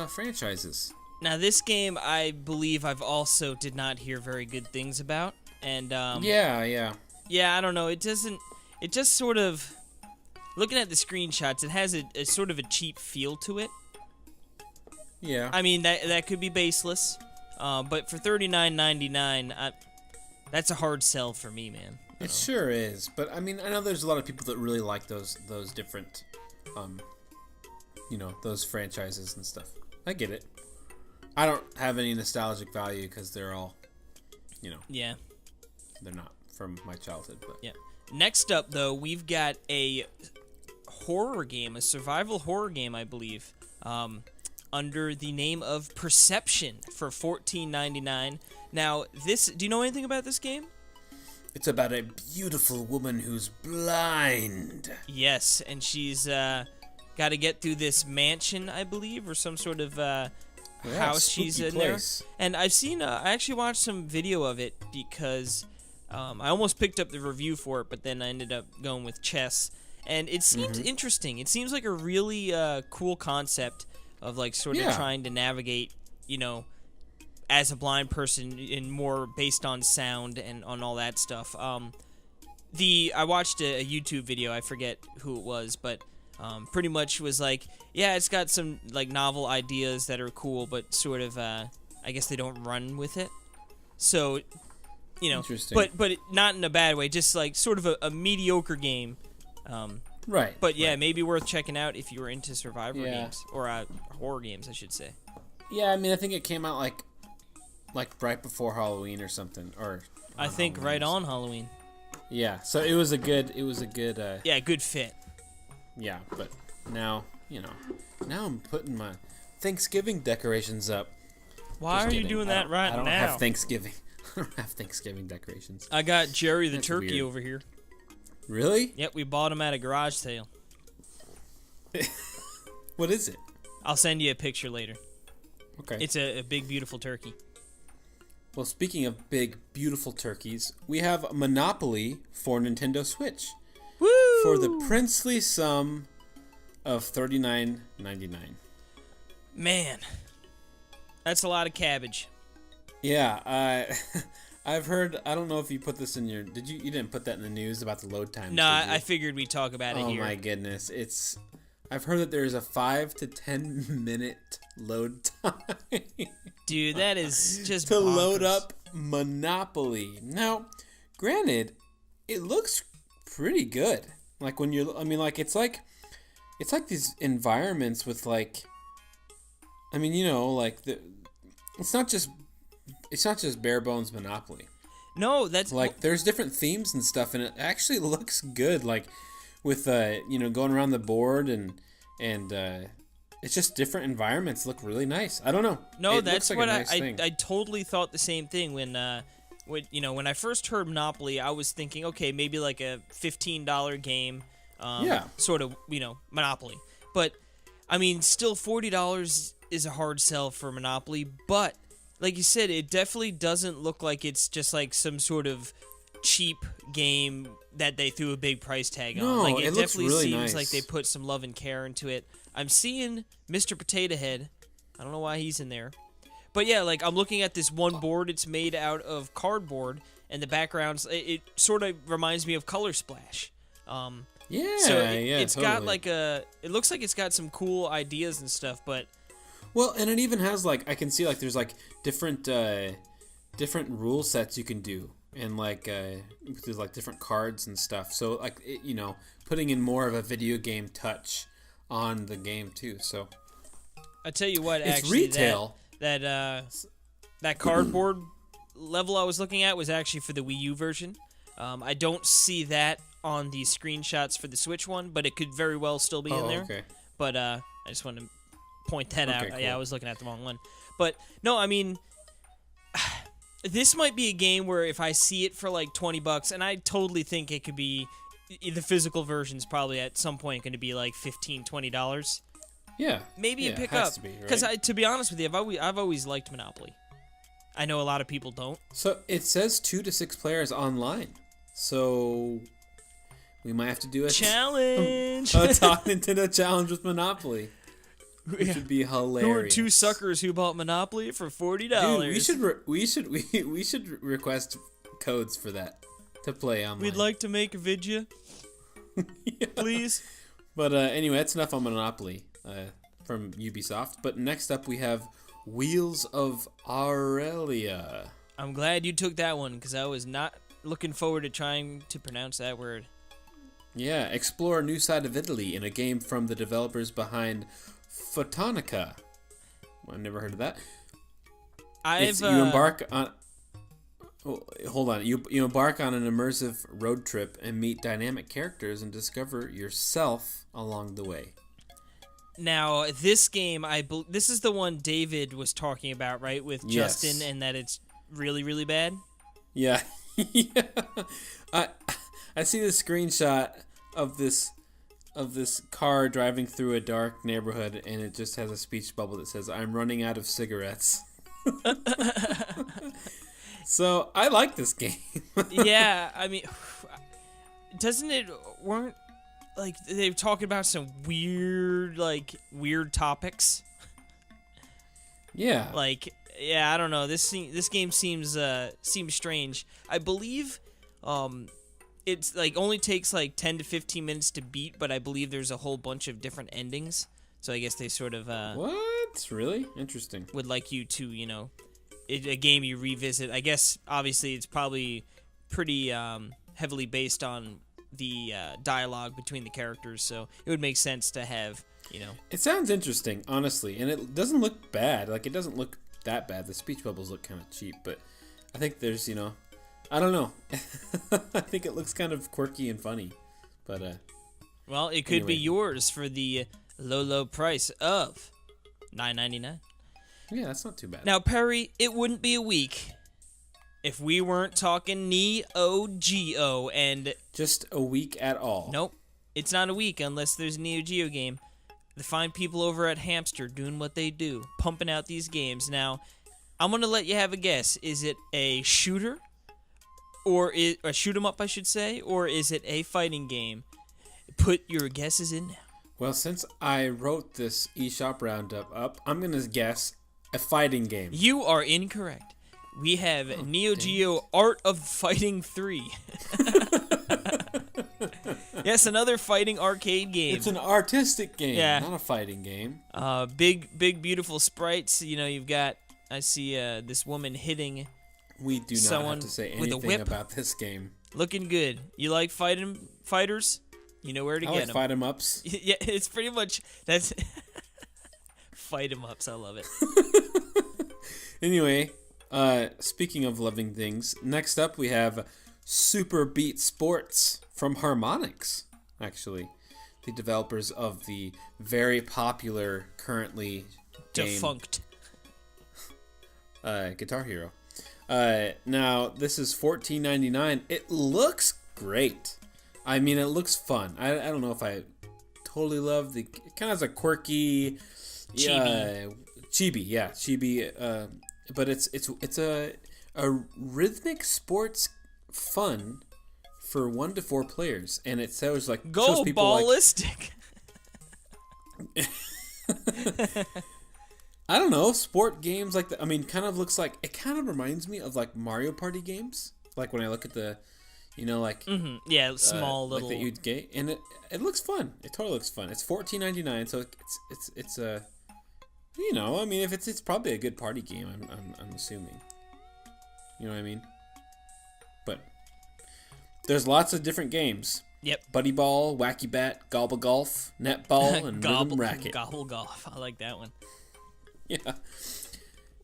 franchises. Now this game, I believe I've also did not hear very good things about, and Yeah, I don't know. It just sort of, looking at the screenshots, it has a sort of a cheap feel to it. yeah. I mean, that could be baseless, but for $39.99, that's a hard sell for me, man. It sure is, but I mean, I know there's a lot of people that really like those different, those franchises and stuff. I get it. I don't have any nostalgic value because they're all, Yeah. they're not from my childhood. But Yeah. Next up, though, we've got a horror game, a survival horror game, I believe, under the name of Perception for $14.99. Now, do you know anything about this game? it's about a beautiful woman who's blind. Yes, and she's got to get through this mansion, I believe, or some sort of house she's in place. there. And I've seen, I actually watched some video of it because I almost picked up the review for it, but then I ended up going with Chess. And it seems interesting. It seems like a really cool concept of like sort of trying to navigate, as a blind person, and more based on sound and on all that stuff. I watched a YouTube video, I forget who it was, but pretty much was like, yeah, it's got some like novel ideas that are cool, but sort of I guess they don't run with it. So, Interesting. but not in a bad way, just like sort of a mediocre game. Right. But yeah, right. maybe worth checking out if you were into survivor games or horror games, I should say. Yeah, I mean, I think it came out like right before Halloween or something, or I think Halloween right on Halloween. Yeah, so it was a good. Yeah, good fit. Yeah, but now now I'm putting my Thanksgiving decorations up. Why Just are you kidding. doing that right now? I don't have Thanksgiving. I don't have Thanksgiving decorations. I got Jerry the That's turkey weird. over here. Really? Yep, we bought him at a garage sale. What is it? I'll send you a picture later. Okay. It's a big, beautiful turkey. Well, speaking of big, beautiful turkeys, we have Monopoly for Nintendo Switch Woo! for the princely sum of $39.99. Man, that's a lot of cabbage. Yeah, I've heard. I don't know if you put this in your. Did you? You didn't put that in the news about the load time. No, I figured we'd talk about it Oh here. my goodness! I've heard that there's a 5 to 10 minute load time. Dude, that is just to bonkers. load up Monopoly. Now, granted, it looks pretty good. Like when you're, I mean, like it's like these environments with like, I mean, like it's not just bare bones Monopoly. No, that's Like there's different themes and stuff, and it actually looks good. Like with going around the board and it's just different environments look really nice. I don't know. No, It that's looks like what a nice thing. I totally thought the same thing when I first heard Monopoly. I was thinking, okay, maybe like a $15 game, sort of Monopoly. But I mean, still $40 is a hard sell for Monopoly. But like you said, it definitely doesn't look like it's just like some sort of cheap game that they threw a big price tag on. No, Like it looks definitely really seems nice. like they put some love and care into it. I'm seeing Mr. Potato Head. I don't know why he's in there. But yeah, like I'm looking at this one board. It's made out of cardboard, and the backgrounds, it sort of reminds me of Color Splash. Yeah, So yeah, it's totally. got like it looks like it's got some cool ideas and stuff, but Well, and it even has like I can see like there's like different rule sets you can do, and like there's like different cards and stuff. So like putting in more of a video game touch on the game too. So I tell you what, it's actually, retail. that cardboard level I was looking at was actually for the Wii U version. I don't see that on the screenshots for the Switch one, but it could very well still be in there. Okay. But I just wanted to point that out. Cool. Yeah, I was looking at the wrong one. But no, I mean, this might be a game where if I see it for like $20, and I totally think it could be, the physical version's probably at some point going to be like $15, $20. Yeah. Maybe yeah, a pick has up. to be, right? Because to be honest with you, I've always liked Monopoly. I know a lot of people don't. So it says 2 to 6 players online. So we might have to do a challenge. A Talk Nintendo challenge with Monopoly. Which would be hilarious. Who are 2 suckers who bought Monopoly for $40? Dude, we should request codes for that to play online. We'd like to make a video, yeah. please. But anyway, that's enough on Monopoly from Ubisoft. But next up we have Wheels of Aurelia. I'm glad you took that one because I was not looking forward to trying to pronounce that word. Yeah, explore a new side of Italy in a game from the developers behind Photonica. I've never heard of that. You embark on. Oh, hold on. You embark on an immersive road trip and meet dynamic characters and discover yourself along the way. Now, this game, this is the one David was talking about, right, with Justin, and that it's really, really bad. Yeah, yeah. I see the screenshot of this car driving through a dark neighborhood, and it just has a speech bubble that says, "I'm running out of cigarettes." So I like this game. Yeah, I mean, weren't like they were talking about some weird topics? Yeah. Like, yeah, I don't know. This game seems strange. I believe it's like only takes like 10 to 15 minutes to beat, but I believe there's a whole bunch of different endings. So I guess they sort of what? Really? Interesting. Would like you to, a game you revisit. I guess obviously it's probably pretty heavily based on the dialogue between the characters, so it would make sense to have, It sounds interesting, honestly, and it doesn't look bad. Like, it doesn't look that bad. The speech bubbles look kind of cheap, but I think there's, I don't know. I think it looks kind of quirky and funny, but well, it could be yours for the low price of $9.99. Yeah, that's not too bad. Now, Perry, it wouldn't be a week if we weren't talking Neo Geo and... Just a week at all. Nope. It's not a week unless there's a Neo Geo game. The fine people over at Hamster doing what they do, pumping out these games. Now, I'm going to let you have a guess. Is it a shooter? Or a shoot 'em up, I should say? Or is it a fighting game? Put your guesses in now. Well, since I wrote this eShop Roundup up, I'm going to guess a fighting game. You are incorrect. We have Neo Geo Art of Fighting 3. Yes, another fighting arcade game. It's an artistic game, not a fighting game. Big, beautiful sprites. You've got, I see this woman hitting We do not have to say anything about this game. Looking good. You like fighters? You know where to get them. Fight 'em ups. Yeah, it's pretty much, that's... Fight 'em ups, I love it. Anyway, speaking of loving things, next up we have Super Beat Sports from Harmonix, actually. The developers of the very popular, currently defunct Guitar Hero. Now, this is $14.99. It looks great. I mean, it looks fun. I don't know if I totally love it kind of has a quirky... Chibi, but it's a rhythmic sports fun for 1 to 4 players, and it shows go people ballistic. I don't know, sport games like that. I mean, kind of reminds me of like Mario Party games. Like when I look at the, small little like that you'd get, and it looks fun. It totally looks fun. It's $14.99, so it's a. I mean, if it's probably a good party game. I'm assuming. You know what I mean? But there's lots of different games. Yep. Buddy Ball, Wacky Bat, Gobble Golf, Netball, and Rhythm Racket. Gobble Golf. I like that one. Yeah.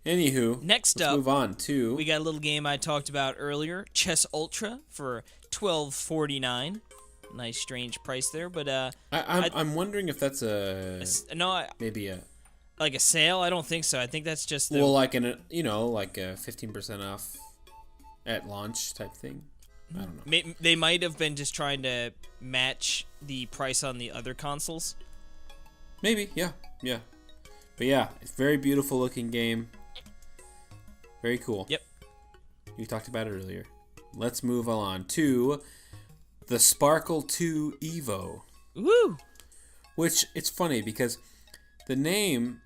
Anywho, let's move on to... We got a little game I talked about earlier, Chess Ultra for $12.49. Nice, strange price there, but I'm wondering if that's maybe a like a sale. I don't think so. I think that's just like a 15% off at launch type thing. I don't know. They might have been just trying to match the price on the other consoles. Maybe, yeah. But yeah, it's a very beautiful looking game. Very cool. Yep. You talked about it earlier. Let's move on to the Sparkle 2 Evo. Woo! Which, it's funny because the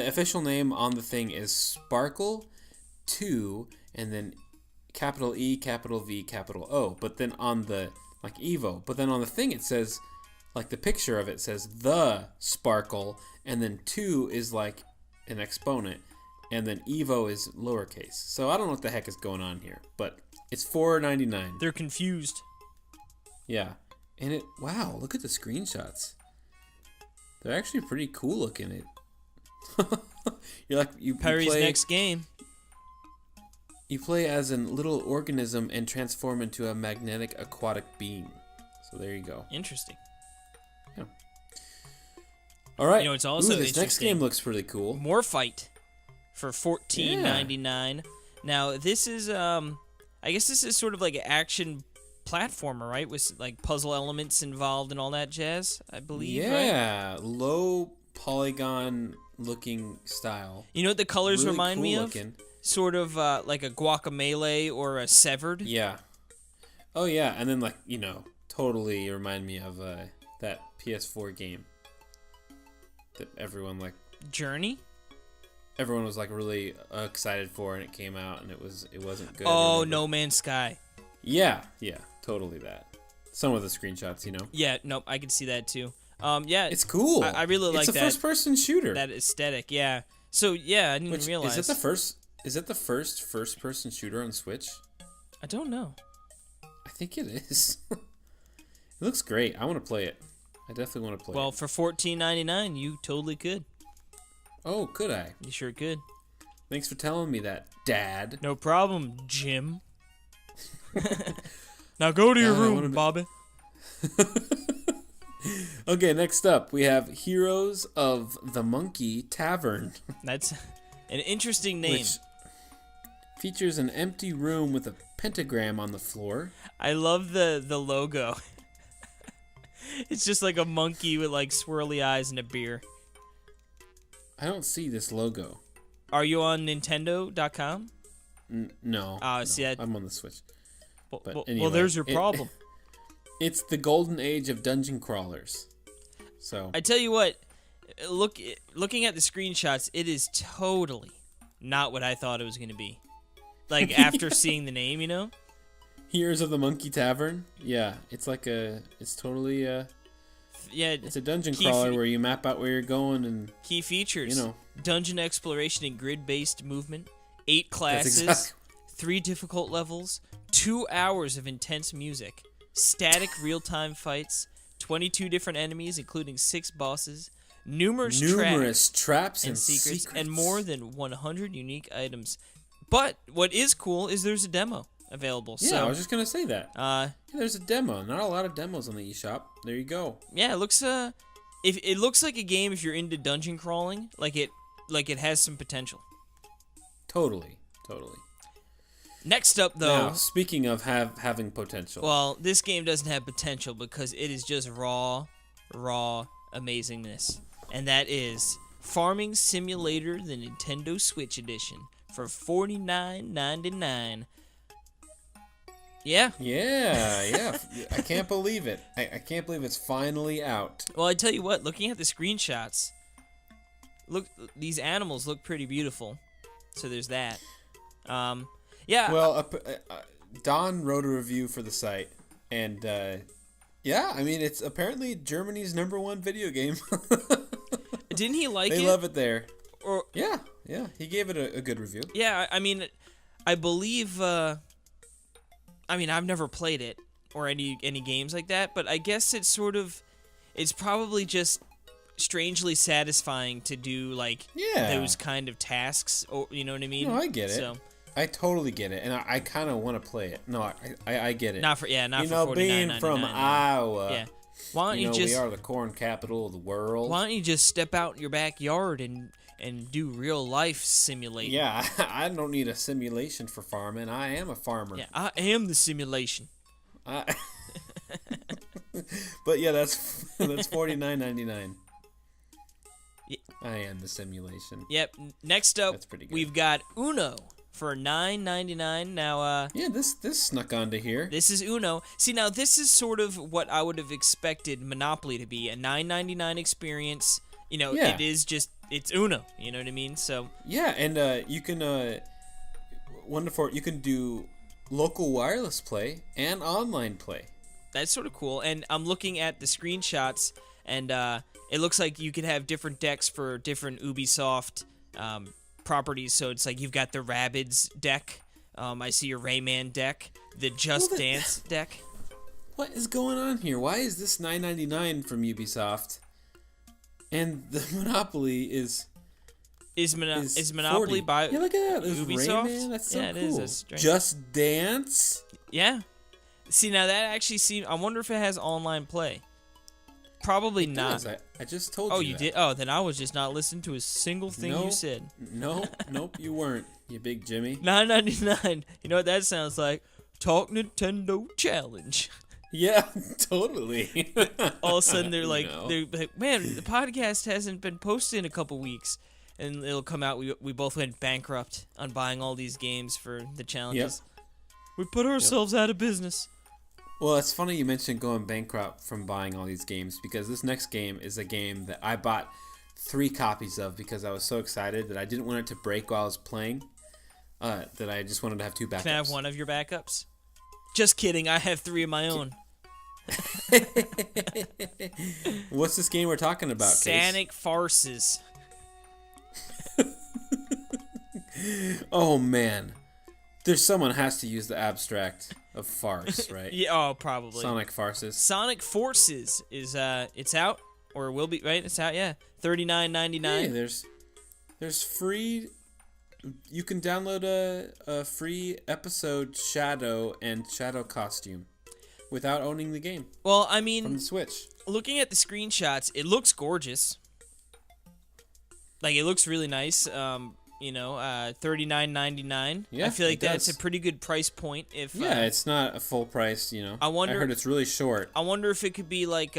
official name on the thing is Sparkle 2 and then capital E, capital V, capital O. But then on the, like Evo, but then on the thing it says, like the picture of it says the Sparkle, and then 2 is like an exponent, and then Evo is lowercase. So I don't know what the heck is going on here, but it's $4.99. They're confused. Yeah. And wow, look at the screenshots. They're actually pretty cool looking. You Perry's play, next game. You play as a little organism and transform into a magnetic aquatic being. So there you go. Interesting. Yeah. All right. You know, it's also this next game looks pretty cool. More Fight for $14.99. Yeah. Now this is I guess this is sort of like an action platformer, right? With like puzzle elements involved and all that jazz, I believe. Yeah, right? Low polygon looking style. You know what the colors really remind cool me of? Looking. Sort of like a Guacamelee or a Severed. Yeah. Oh yeah, and then like totally remind me of that PS4 game that everyone like. Journey. Everyone was like really excited for, and it came out, and it wasn't good. Oh, No Man's Sky. Yeah, totally that. Some of the screenshots, Yeah, nope, I can see that too. Yeah, it's cool. I really like that. It's a first-person shooter. That aesthetic, yeah. So yeah, I didn't realize. Is it the first first-person shooter on Switch? I don't know. I think it is. It looks great. I want to play it. I definitely want to play it. Well, for $14.99, you totally could. Oh, could I? You sure could. Thanks for telling me that, Dad. No problem, Jim. Now go to your room, Bobby. Okay, next up, we have Heroes of the Monkey Tavern. That's an interesting name. Which features an empty room with a pentagram on the floor. I love the logo. It's just like a monkey with like swirly eyes and a beer. I don't see this logo. Are you on Nintendo.com? No. See that? I'm on the Switch. Well, anyway, there's your problem. It's the golden age of dungeon crawlers. So I tell you what, looking at the screenshots, it is totally not what I thought it was going to be. Like after seeing the name, Heroes of the Monkey Tavern. Yeah, it's totally yeah, it's a dungeon crawler where you map out where you're going and key features. Dungeon exploration and grid-based movement, 8 classes, 3 difficult levels, 2 hours of intense music, static real-time fights, 22 different enemies including 6 bosses, numerous traps and secrets, and more than 100 unique items. But what is cool is there's a demo available. Yeah, so, I was just gonna say that. There's a demo. Not a lot of demos on the eShop. There you go. Yeah, it looks it looks like a game if you're into dungeon crawling, like it has some potential. Totally. Next up, though. Now, speaking of having potential. Well, this game doesn't have potential because it is just raw amazingness, and that is Farming Simulator: The Nintendo Switch Edition for $49.99. Yeah. I can't believe it. I can't believe it's finally out. Well, I tell you what, looking at the screenshots, look, these animals look pretty beautiful. So there's that. Yeah. Well, Don wrote a review for the site, and I mean, it's apparently Germany's #1 video game. Didn't he like it? They love it there. Or yeah, he gave it a good review. Yeah, I mean, I believe. I mean, I've never played it or any games like that, but I guess it's probably just strangely satisfying to do like those kind of tasks. Or you know what I mean? No, I get it. So I totally get it, and I kind of want to play it. No, I get it. Not for you for know, $49.99. being from Iowa, Yeah. Why don't you know, just we are the corn capital of the world. Why don't you just step out in your backyard and do real life simulating? Yeah, I don't need a simulation for farming. I am a farmer. Yeah, I am the simulation. But yeah, that's $49.99. Yeah. I am the simulation. Yep. Next up, That's pretty good. we've got Uno for $9.99. Now, yeah, this snuck onto here. this is Uno. See, now this is sort of what I would have expected Monopoly to be, a $9.99 experience. You know, Yeah. it is just, it's Uno. You know what I mean? So, Yeah, and you can you can do local wireless play and online play. that's sort of cool. And I'm looking at the screenshots, and it looks like you could have different decks for different Ubisoft properties. So it's like you've got the Rabbids deck. I see your Rayman deck, the Just Dance deck. What is going on here? Why is this $9.99 from Ubisoft? And the Monopoly is Monopoly 40. by Yeah, look at that. There's Ubisoft? Rayman. That's so Yeah, it cool. is. That's strange. Just Dance? Yeah. See, now that actually seems... I wonder if it has online play. Probably not. Does. I just told you. Oh, you that. did? Oh, then I was just not listening to a single thing you said. Nope, you weren't. You big Jimmy. $9.99. You know what that sounds like? Talk Nintendo Challenge. Yeah, totally. All of a sudden they're like, No. they're like, man, the podcast hasn't been posted in a couple weeks, and it'll come out. We both went bankrupt on buying all these games for the challenges. We put ourselves out of business. Well, it's funny you mentioned going bankrupt from buying all these games, because this next game is a game that I bought 3 copies of because I was so excited that I didn't want it to break while I was playing. That I just wanted to have 2 backups. Can I have one of your backups? Just kidding. I have 3 of my own. What's this game we're talking about, Case? Sonic Farces. Oh man, there's someone has to use the abstract of farce, right? Yeah. Oh, probably. Sonic Farces. Sonic Forces is it's out, or will be, right? It's out. Yeah. $39.99. Hey, there's free. You can download a free episode Shadow and Shadow costume without owning the game Well, I from mean, the Switch. looking at the screenshots, it looks gorgeous. Like, it looks really nice. $39.99. Yeah, I feel like it that's does. a pretty good price point. If Yeah, it's not a full price, you know. I wonder- I heard it's really short. I wonder if it could be like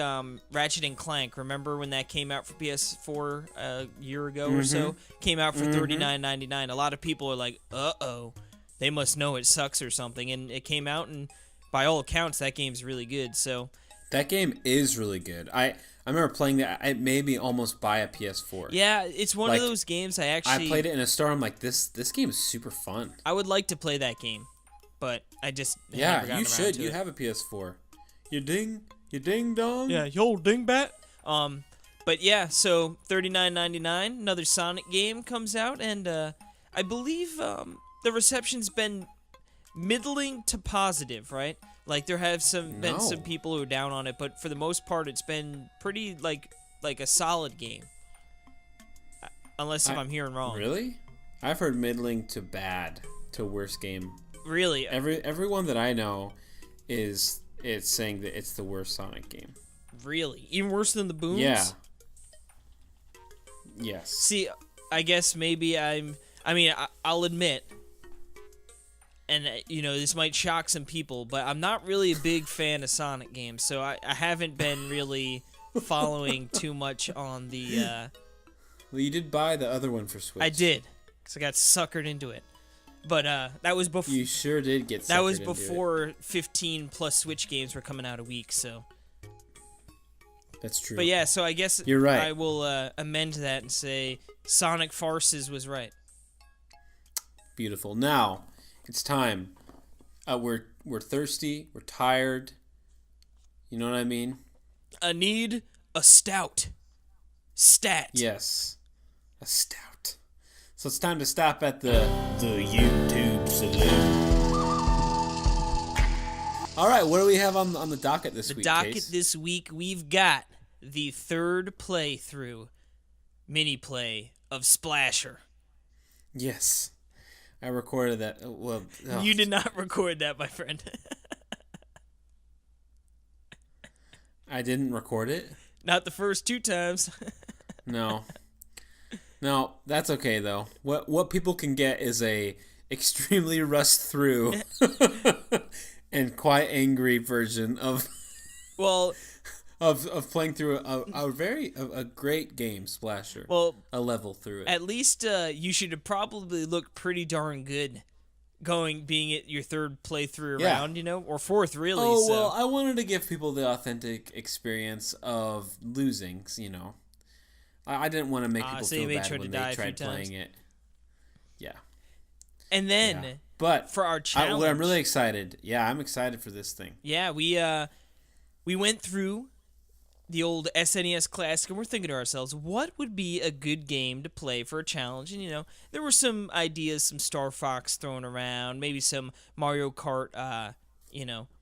Ratchet and Clank. Remember when that came out for PS4 a year ago or so? Came out for $39.99. A lot of people are like, uh-oh, they must know it sucks or something. And it came out, and by all accounts, that game's really good. So That game is really good. I remember playing that. I made me almost buy a PS4. yeah, it's one Like, of those games I played it in a store. I'm like, this game is super fun. I would like to play that game, but I just have never Yeah, gotten you around should. to You it. have a PS4. You ding dong. Yeah, yo, dingbat. But yeah, so $39.99, another Sonic game comes out, and I believe the reception's been middling to positive, right? Like there have been some people who are down on it, but for the most part, it's been pretty like a solid game. Unless if I'm hearing wrong. Really? I've heard middling to bad to worst game. Really? Everyone that I know it's saying that it's the worst Sonic game. Really? Even worse than the Booms? Yeah. Yes. See, I guess maybe I'll admit, and this might shock some people, but I'm not really a big fan of Sonic games, so I haven't been really following too much on the... Well, you did buy the other one for Switch. I did, because I got suckered into it. But that was before... You sure did get suckered That was into it. before 15 plus Switch games were coming out a week, so... That's true. But yeah, so I guess You're right. I will amend that and say Sonic Farces was right. Beautiful. Now, it's time. We're thirsty. We're tired. You know what I mean? I need a stout. Stat. Yes. A stout. So it's time to stop at the YouTube Saloon. All right, what do we have on the docket this week, The docket Case? this week, we've got the third playthrough, mini play of Splasher. Yes. I recorded that. Well, You did not record that, my friend. I didn't record it? Not the first 2 times. No. No, that's okay though. What people can get is a extremely rust through and quite angry version of Well, of playing through a great game, Splasher. well, a level through it. at least you should probably look pretty darn good being it your 3rd playthrough around, or 4th really. Oh, so. well, I wanted to give people the authentic experience of losing, I didn't want to make people so you feel made bad sure when to die they a few tried playing times. it. Yeah. And then, Yeah. But for our challenge, I'm really excited. Yeah, I'm excited for this thing. Yeah, we went through the old SNES Classic, and we're thinking to ourselves, what would be a good game to play for a challenge? And, there were some ideas, some Star Fox thrown around, maybe some Mario Kart,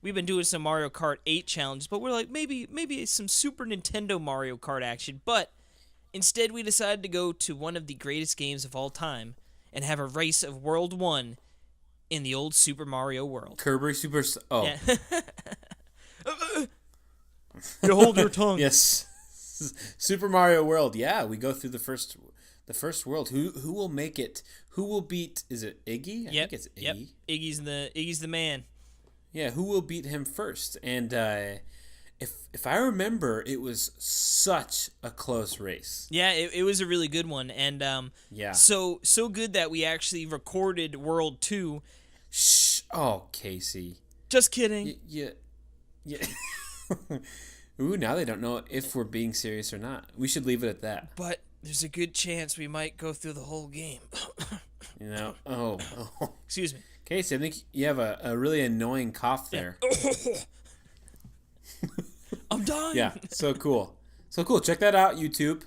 we've been doing some Mario Kart 8 challenges, but we're like, maybe some Super Nintendo Mario Kart action, but instead we decided to go to one of the greatest games of all time and have a race of World 1 in the old Super Mario World. Kirby Super... Oh. Yeah. You hold your tongue. Yes. Super Mario World. Yeah, we go through the first world. Who will make it? Who will beat? Is it Iggy? I think it's Iggy. Yep. Iggy's the man. Yeah, who will beat him first? And if I remember, it was such a close race. Yeah, it was a really good one, and so good that we actually recorded World 2. Shh! Oh, Casey. Just kidding. Yeah. Ooh, now they don't know if we're being serious or not. We should leave it at that. But there's a good chance we might go through the whole game. Oh. Excuse me. Casey, I think you have a really annoying cough there. I'm dying. Yeah, so cool. Check that out, YouTube.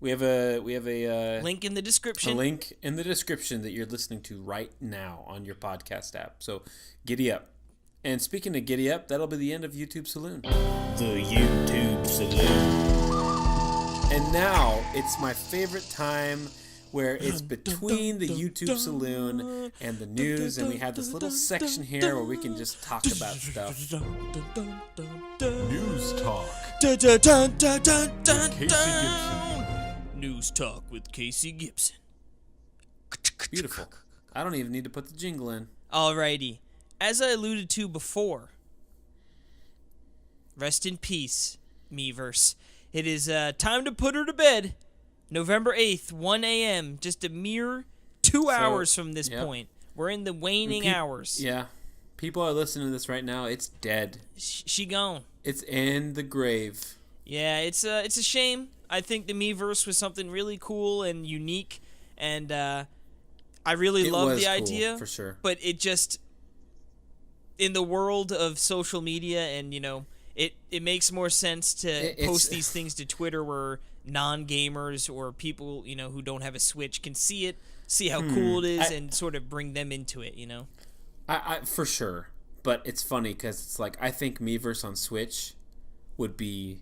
We have a link in the description. A link in the description that you're listening to right now on your podcast app. So giddy up. And speaking of giddy up, that'll be the end of YouTube Saloon. The YouTube Saloon. And now it's my favorite time where it's between the YouTube Saloon and the news, and we have this little section here where we can just talk about stuff. News Talk. Casey Gibson. News Talk with Casey Gibson. Beautiful. I don't even need to put the jingle in. Alrighty. As I alluded to before, rest in peace, Miiverse. It is time to put her to bed. November 8th, 1 a.m., just a mere 2 hours from this point. We're in the waning hours. Yeah. People are listening to this right now. It's dead. She gone. It's in the grave. Yeah, it's a shame. I think the Miiverse was something really cool and unique, and I really love the idea. For sure. But it just, in the world of social media, and it makes more sense to post these things to Twitter where non-gamers or people who don't have a Switch can see it, see how cool it is, and sort of bring them into it. I for sure. But it's funny because it's like I think Miiverse on Switch would be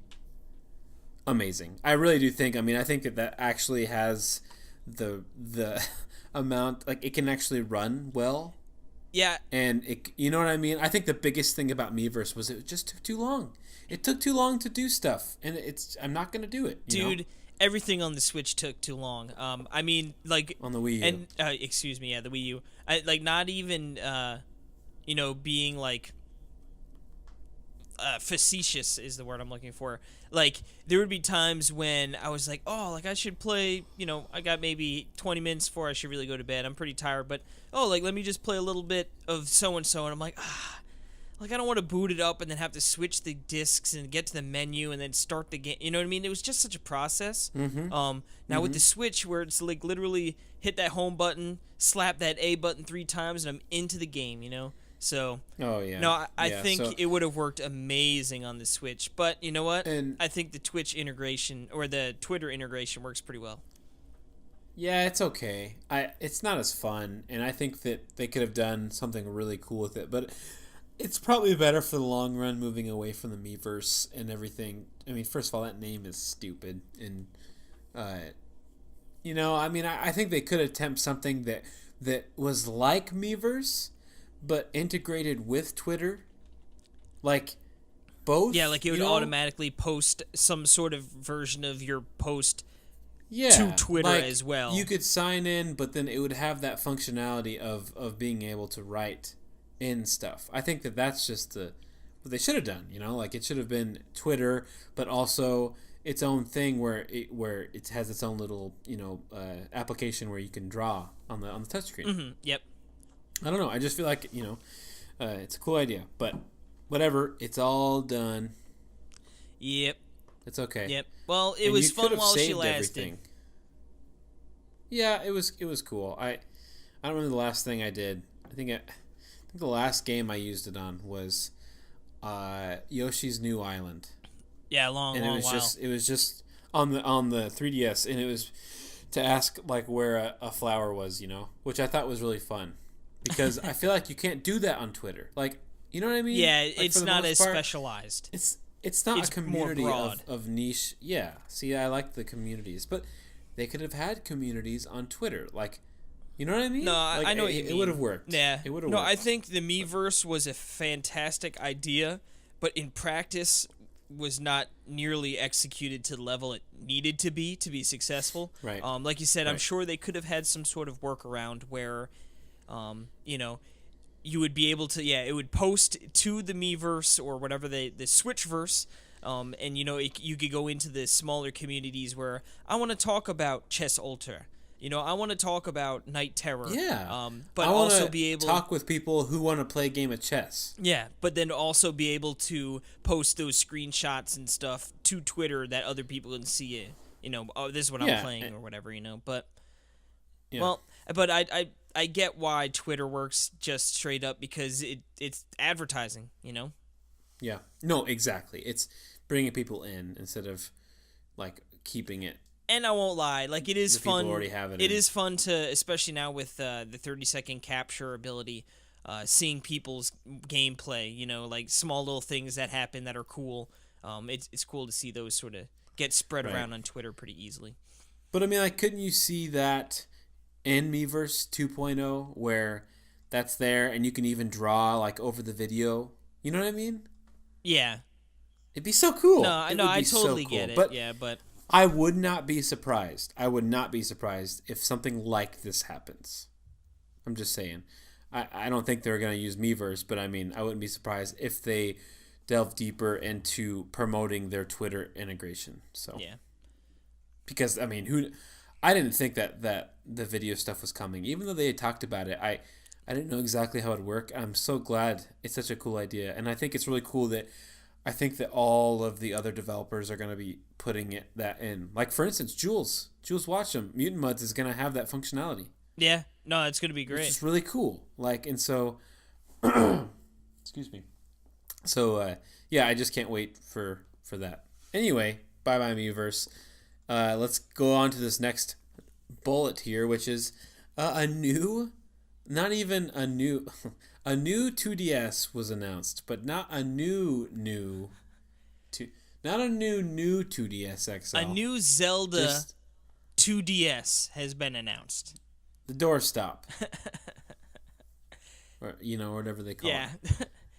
amazing. I really do think. I mean, I think that actually has the amount, like it can actually run well. Yeah. And you know what I mean? I think the biggest thing about Miiverse was it just took too long. It took too long to do stuff, and I'm not gonna do it. Dude, everything on the Switch took too long. I mean, like on the Wii U. And excuse me, the Wii U. Not even being like facetious is the word I'm looking for. Like, there would be times when I was like, oh, like I should play, I got maybe 20 minutes before I should really go to bed. I'm pretty tired, but let me just play a little bit of so and so, and I'm like, like I don't want to boot it up and then have to switch the discs and get to the menu and then start the game. You know what I mean? It was just such a process. Now with the Switch, where it's like literally hit that home button, slap that A button 3 times, and I'm into the game. So, I think it would have worked amazing on the Switch. But you know what? I think the Twitch integration or the Twitter integration works pretty well. Yeah, it's okay. It's not as fun, and I think that they could have done something really cool with it. But it's probably better for the long run moving away from the Miiverse and everything. I mean, first of all, that name is stupid. And, I mean, I think they could attempt something that that was like Miiverse, but integrated with Twitter. Like, both. Yeah, like it would automatically post some sort of version of your post yeah, to Twitter like, as well. You could sign in, but then it would have that functionality of being able to write in stuff. I think that's just what they should have done. Like it should have been Twitter, but also its own thing where it has its own little application where you can draw on the touchscreen. Mm-hmm. Yep. I don't know. I just feel like it's a cool idea, but whatever. It's all done. Yep. It's okay. Yep. Well, it was fun while she lasted. Everything. Yeah, it was cool. I don't remember the last thing I did. I think the last game I used it on was Yoshi's New Island. Yeah, long while. It was just on the 3DS, and it was to ask like where a flower was, which I thought was really fun because I feel like you can't do that on Twitter. Like, you know what I mean? Yeah, like, it's not as specialized. It's not a community of niche. Yeah, see, I like the communities, but they could have had communities on Twitter, like, you know what I mean? No, like, I know what you mean. It would have worked. Yeah, it would have. No, worked. I think the Miiverse was a fantastic idea, but in practice was not nearly executed to the level it needed to be successful. Right. Like you said, I'm sure they could have had some sort of workaround where, you would be able to, it would post to the Miiverse or whatever the Switchverse, and you could go into the smaller communities where I want to talk about Chess Ultra. I want to talk about Night Terror. Yeah. But I also be able to talk with people who want to play a game of chess. Yeah, but then also be able to post those screenshots and stuff to Twitter that other people can see it. Oh, this is what I'm playing or whatever. But well, but I get why Twitter works just straight up because it's advertising. Yeah. No, exactly. It's bringing people in instead of like keeping it. And I won't lie, like it is fun. Already have it is fun to, especially now with the 30-second capture ability, seeing people's gameplay. Like small little things that happen that are cool. It's cool to see those sort of get spread around on Twitter pretty easily. But I mean, like, couldn't you see that in Miiverse 2.0 where that's there and you can even draw like over the video? You know what I mean? Yeah. It'd be so cool. No, I totally get it. But but I would not be surprised. I would not be surprised if something like this happens. I'm just saying. I don't think they're going to use Miiverse, but I mean, I wouldn't be surprised if they delve deeper into promoting their Twitter integration. So yeah. Because I mean, I didn't think that the video stuff was coming, even though they had talked about it. I didn't know exactly how it would work. I'm so glad. It's such a cool idea, and I think it's really cool that I think that all of the other developers are going to be putting that in. Like, for instance, Jules Watch 'Em, Mutant Muds is going to have that functionality. Yeah, no, it's going to be great. It's really cool. Like, and so, excuse me. So, I just can't wait for that. Anyway, bye-bye Miiverse. Let's go on to this next bullet here, which is a new 2DS was announced, but not a new 2DS XL. A new Zelda 2DS has been announced. The doorstop. Or whatever they call it. Yeah.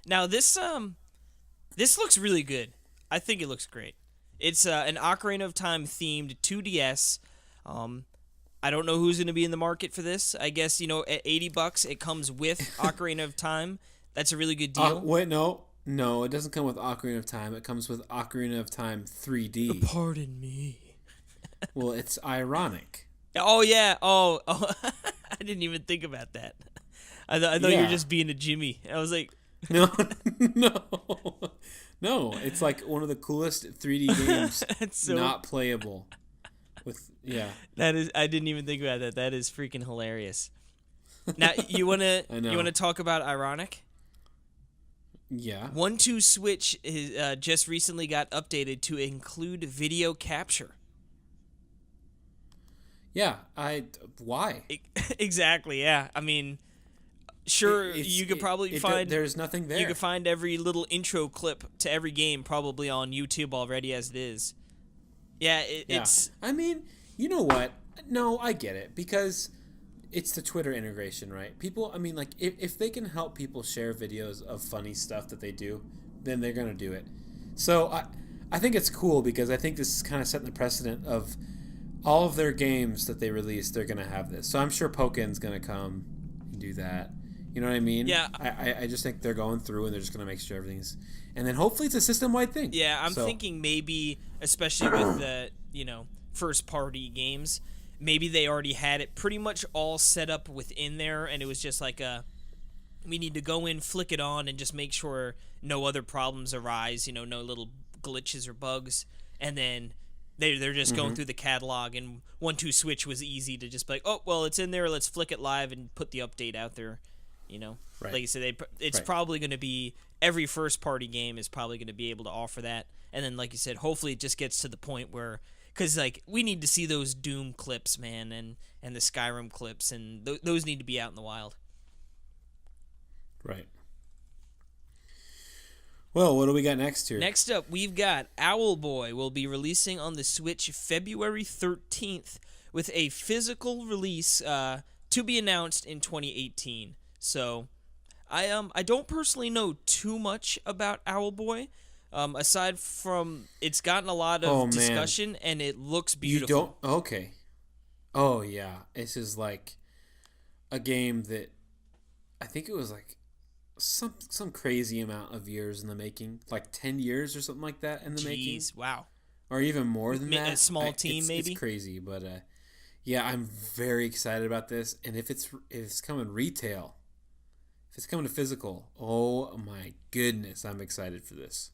Now this looks really good. I think it looks great. It's an Ocarina of Time themed 2DS. I don't know who's going to be in the market for this. I guess, at $80 it comes with Ocarina of Time. That's a really good deal. Wait, no, it doesn't come with Ocarina of Time. It comes with Ocarina of Time 3D. Pardon me. Well, it's ironic. Oh yeah. Oh. I didn't even think about that. I thought you were just being a Jimmy. I was like, no. It's like one of the coolest 3D games not playable. That is. I didn't even think about that. That is freaking hilarious. Now you wanna talk about ironic? Yeah. 1-2 Switch is, just recently got updated to include video capture. Yeah. Why? Exactly. Yeah. I mean, sure, you could probably find. There's nothing there. You could find every little intro clip to every game probably on YouTube already as it is. Yeah, it's. I mean, you know what? No, I get it because it's the Twitter integration, right? People, I mean, like, if they can help people share videos of funny stuff that they do, then they're going to do it. So I think it's cool because I think this is kind of setting the precedent of all of their games that they release, they're going to have this. So I'm sure Poken's going to come and do that. You know what I mean? Yeah. I just think they're going through and they're just going to make sure everything's... And then hopefully it's a system-wide thing. Yeah, I'm thinking maybe, especially with the, first-party games, maybe they already had it pretty much all set up within there, and it was just like we need to go in, flick it on, and just make sure no other problems arise, no little glitches or bugs, and then they're just going through the catalog, and 1-2-switch was easy to just be like, oh, well, it's in there, let's flick it live and put the update out there, Right. Like you said, it's probably going to be, every first-party game is probably going to be able to offer that, and then, like you said, hopefully it just gets to the point where... Because, we need to see those Doom clips, man, and the Skyrim clips, and those need to be out in the wild. Right. Well, what do we got next here? Next up, we've got Owlboy will be releasing on the Switch February 13th with a physical release to be announced in 2018. So, I don't personally know too much about Owlboy. Aside from it's gotten a lot of discussion and it looks beautiful. You don't? Okay. Oh, yeah. This is like a game that I think it was like some crazy amount of years in the making. Like 10 years or something like that in the making. Jeez, wow. Or even more than that. A small team, maybe? It's crazy, but yeah, I'm very excited about this. And if it's coming retail, if it's coming to physical, oh my goodness, I'm excited for this.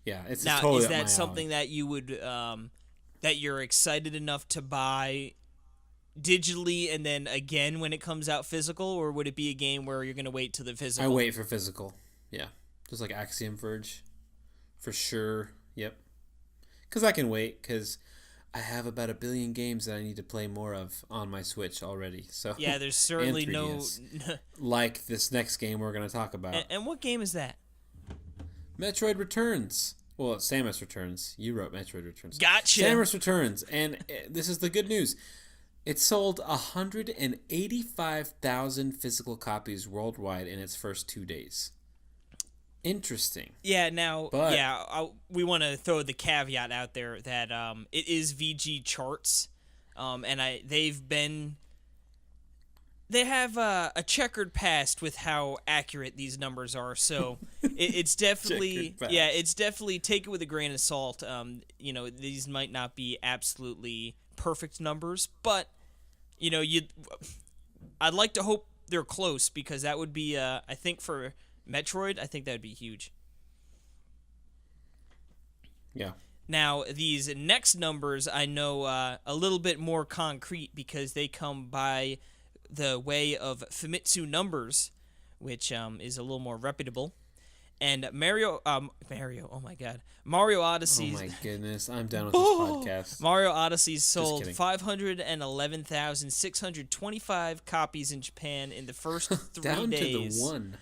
Yeah, it's now, totally is that something that you would that you're excited enough to buy digitally and then again when it comes out physical, or would it be a game where you're gonna wait till the physical? I wait for physical. Yeah, just like Axiom Verge, for sure. Yep, because I can wait because I have about 1 billion games that I need to play more of on my Switch already. So yeah, there's certainly no like this next game we're gonna talk about. And what game is that? Metroid Returns. Well, it's Samus Returns. You wrote Metroid Returns. Gotcha. Samus Returns. And this is the good news. It sold 185,000 physical copies worldwide in its first 2 days. Interesting. Yeah, now, we want to throw the caveat out there that it is VG charts, and they have a checkered past with how accurate these numbers are, so it's definitely take it with a grain of salt. These might not be absolutely perfect numbers, but I'd like to hope they're close because that would be I think for Metroid, I think that would be huge. Yeah. Now, these next numbers I know a little bit more concrete because they come by the way of Famitsu Numbers, which is a little more reputable. And Mario Odyssey. Oh my goodness, I'm done with this podcast. Mario Odyssey sold 511,625 copies in Japan in the first 3 down days. Down to the one.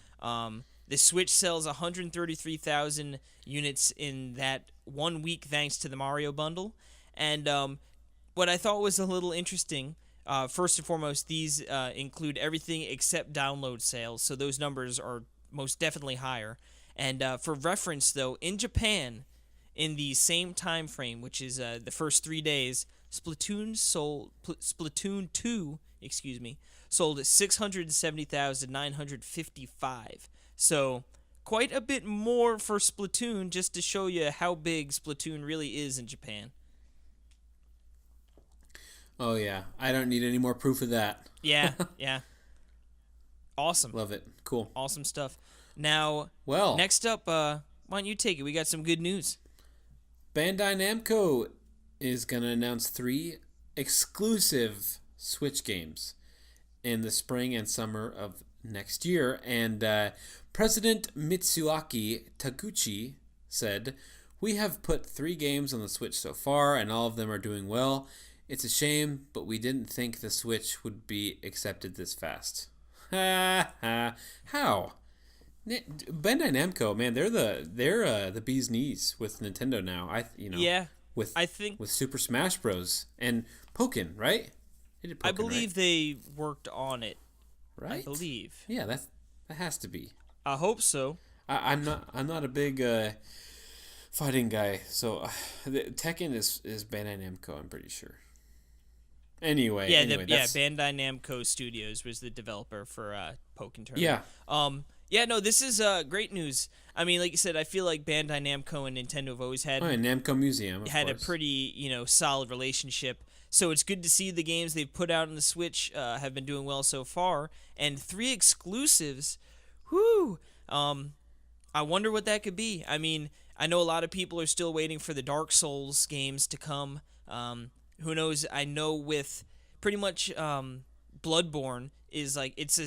The Switch sells 133,000 units in that 1 week thanks to the Mario bundle. And what I thought was a little interesting, first and foremost, these include everything except download sales, so those numbers are most definitely higher. And for reference, though, in Japan, in the same time frame, which is the first 3 days, Splatoon 2, sold 670,955. So quite a bit more for Splatoon, just to show you how big Splatoon really is in Japan. Oh yeah, I don't need any more proof of that. Yeah. Awesome. Love it. Cool. Awesome stuff. Now, well, next up, why don't you take it? We got some good news. Bandai Namco is going to announce 3 exclusive Switch games in the spring and summer of next year. And President Mitsuaki Taguchi said, "We have put 3 games on the Switch so far, and all of them are doing well. It's a shame, but we didn't think the Switch would be accepted this fast." How? Bandai Namco, man, they're the bee's knees with Nintendo now. With Super Smash Bros. And Pokken, right? He did I Pokken, believe they worked on it. right? I believe. Yeah, that has to be. I hope so. I'm not a big fighting guy, so Tekken is Bandai Namco. I'm pretty sure. Anyway, Bandai Namco Studios was the developer for Pokken Tournament. Yeah. No, this is great news. I mean, like you said, I feel like Bandai Namco and Nintendo have always had Namco Museum had course. a pretty solid relationship. So it's good to see the games they've put out on the Switch have been doing well so far, and 3 exclusives. Whoo! I wonder what that could be. I mean, I know a lot of people are still waiting for the Dark Souls games to come. Who knows? I know with pretty much Bloodborne is like it's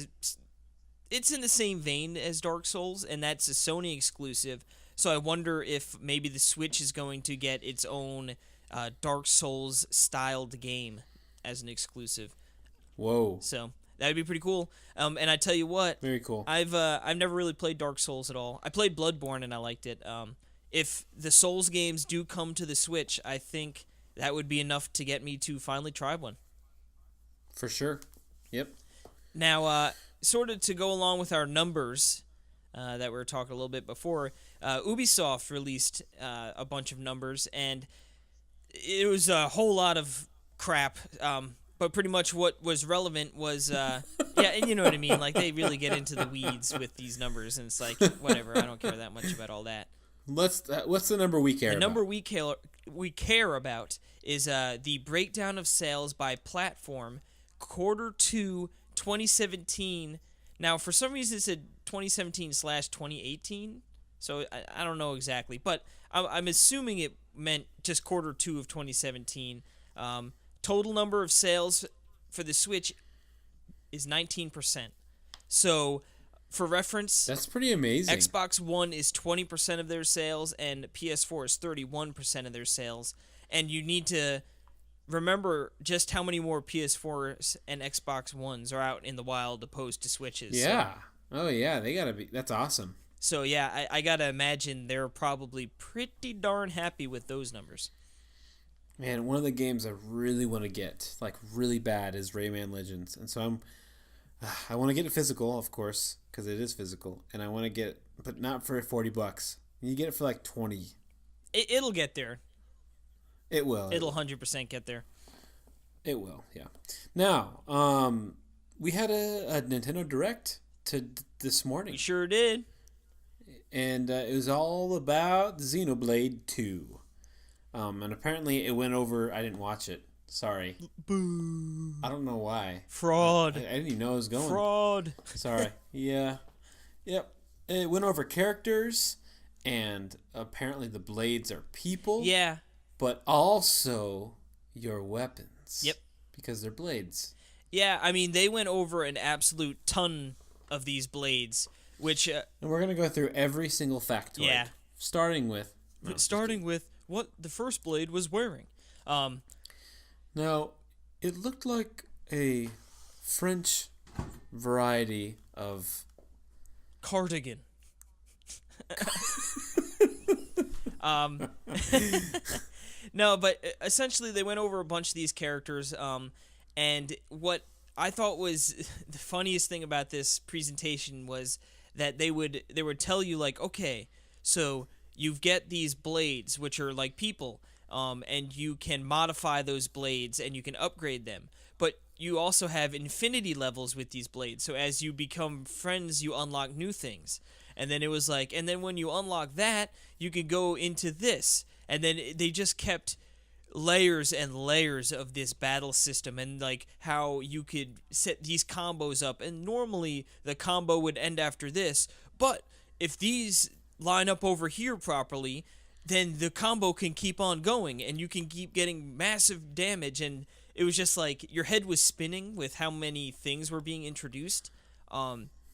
in the same vein as Dark Souls, and that's a Sony exclusive. So I wonder if maybe the Switch is going to get its own Dark Souls styled game as an exclusive. Whoa! So that would be pretty cool. And I tell you what, Very cool. I've never really played Dark Souls at all. I played Bloodborne and I liked it. If the Souls games do come to the Switch, I think that would be enough to get me to finally try one. For sure. Yep. Now, sort of to go along with our numbers that we were talking a little bit before, Ubisoft released a bunch of numbers, and it was a whole lot of crap. But pretty much what was relevant was, and you know what I mean. Like they really get into the weeds with these numbers, and it's like whatever. I don't care that much about all that. What's the number we care about? The number we care about is the breakdown of sales by platform, Q2 2017. Now, for some reason, it said 2017/2018, so I don't know exactly, but I'm assuming it meant just Q2 of 2017. Total number of sales for the Switch is 19%. So, for reference, that's pretty amazing. Xbox One is 20% of their sales, and PS4 is 31% of their sales. And you need to remember just how many more PS4s and Xbox Ones are out in the wild opposed to Switches. Yeah. Oh, yeah. They gotta be. That's awesome. So, yeah, I gotta imagine they're probably pretty darn happy with those numbers. Man, one of the games I really want to get, like really bad, is Rayman Legends. And so I want to get it physical, of course, because it is physical. And I want to get, but not for $40. You get it for like 20. It'll get there. It will. It'll 100% get there. It will, yeah. Now, we had a Nintendo Direct this morning. We sure did. And it was all about Xenoblade 2. And apparently it went over. I didn't watch it. Sorry. Boo. I don't know why. Fraud. I didn't even know it was going. Fraud. Sorry. Yeah. Yep. It went over characters, and apparently the blades are people. Yeah. But also your weapons. Yep. Because they're blades. Yeah, I mean, they went over an absolute ton of these blades, which... and we're going to go through every single factoid. Yeah. Starting with what the first blade was wearing. Now, it looked like a French variety of... cardigan. No, but essentially they went over a bunch of these characters, and what I thought was the funniest thing about this presentation was that they would tell you, like, okay, so you get these blades, which are like people, and you can modify those blades and you can upgrade them. But you also have infinity levels with these blades. So as you become friends, you unlock new things. And then it was like, and then when you unlock that, you can go into this. And then they just kept layers and layers of this battle system, and like how you could set these combos up. And normally the combo would end after this, but if these line up over here properly, then the combo can keep on going and you can keep getting massive damage. And it was just like your head was spinning with how many things were being introduced.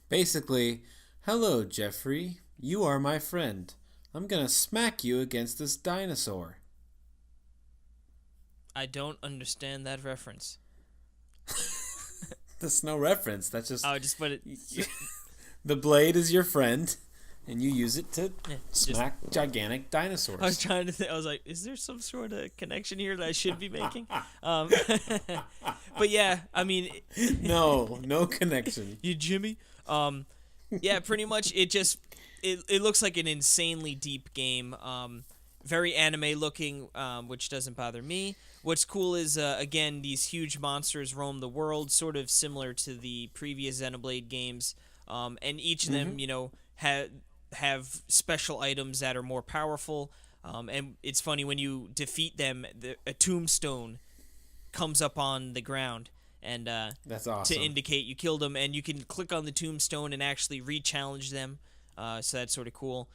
Basically, hello Jeffrey, you are my friend. I'm gonna smack you against this dinosaur. I don't understand that reference. That's no reference. That's just... Oh, just put it... The blade is your friend, and you use it to just smack gigantic dinosaurs. I was trying to think. I was like, is there some sort of connection here that I should be making? But But yeah, I mean, No connection. you Jimmy. Yeah, pretty much. It looks like an insanely deep game. Very anime looking, which doesn't bother me. What's cool is again these huge monsters roam the world, sort of similar to the previous Xenoblade games, and each of them, have special items that are more powerful. And it's funny when you defeat them, a tombstone comes up on the ground, and that's awesome. to indicate you killed them, and you can click on the tombstone and actually re-challenge them. So that's sort of cool.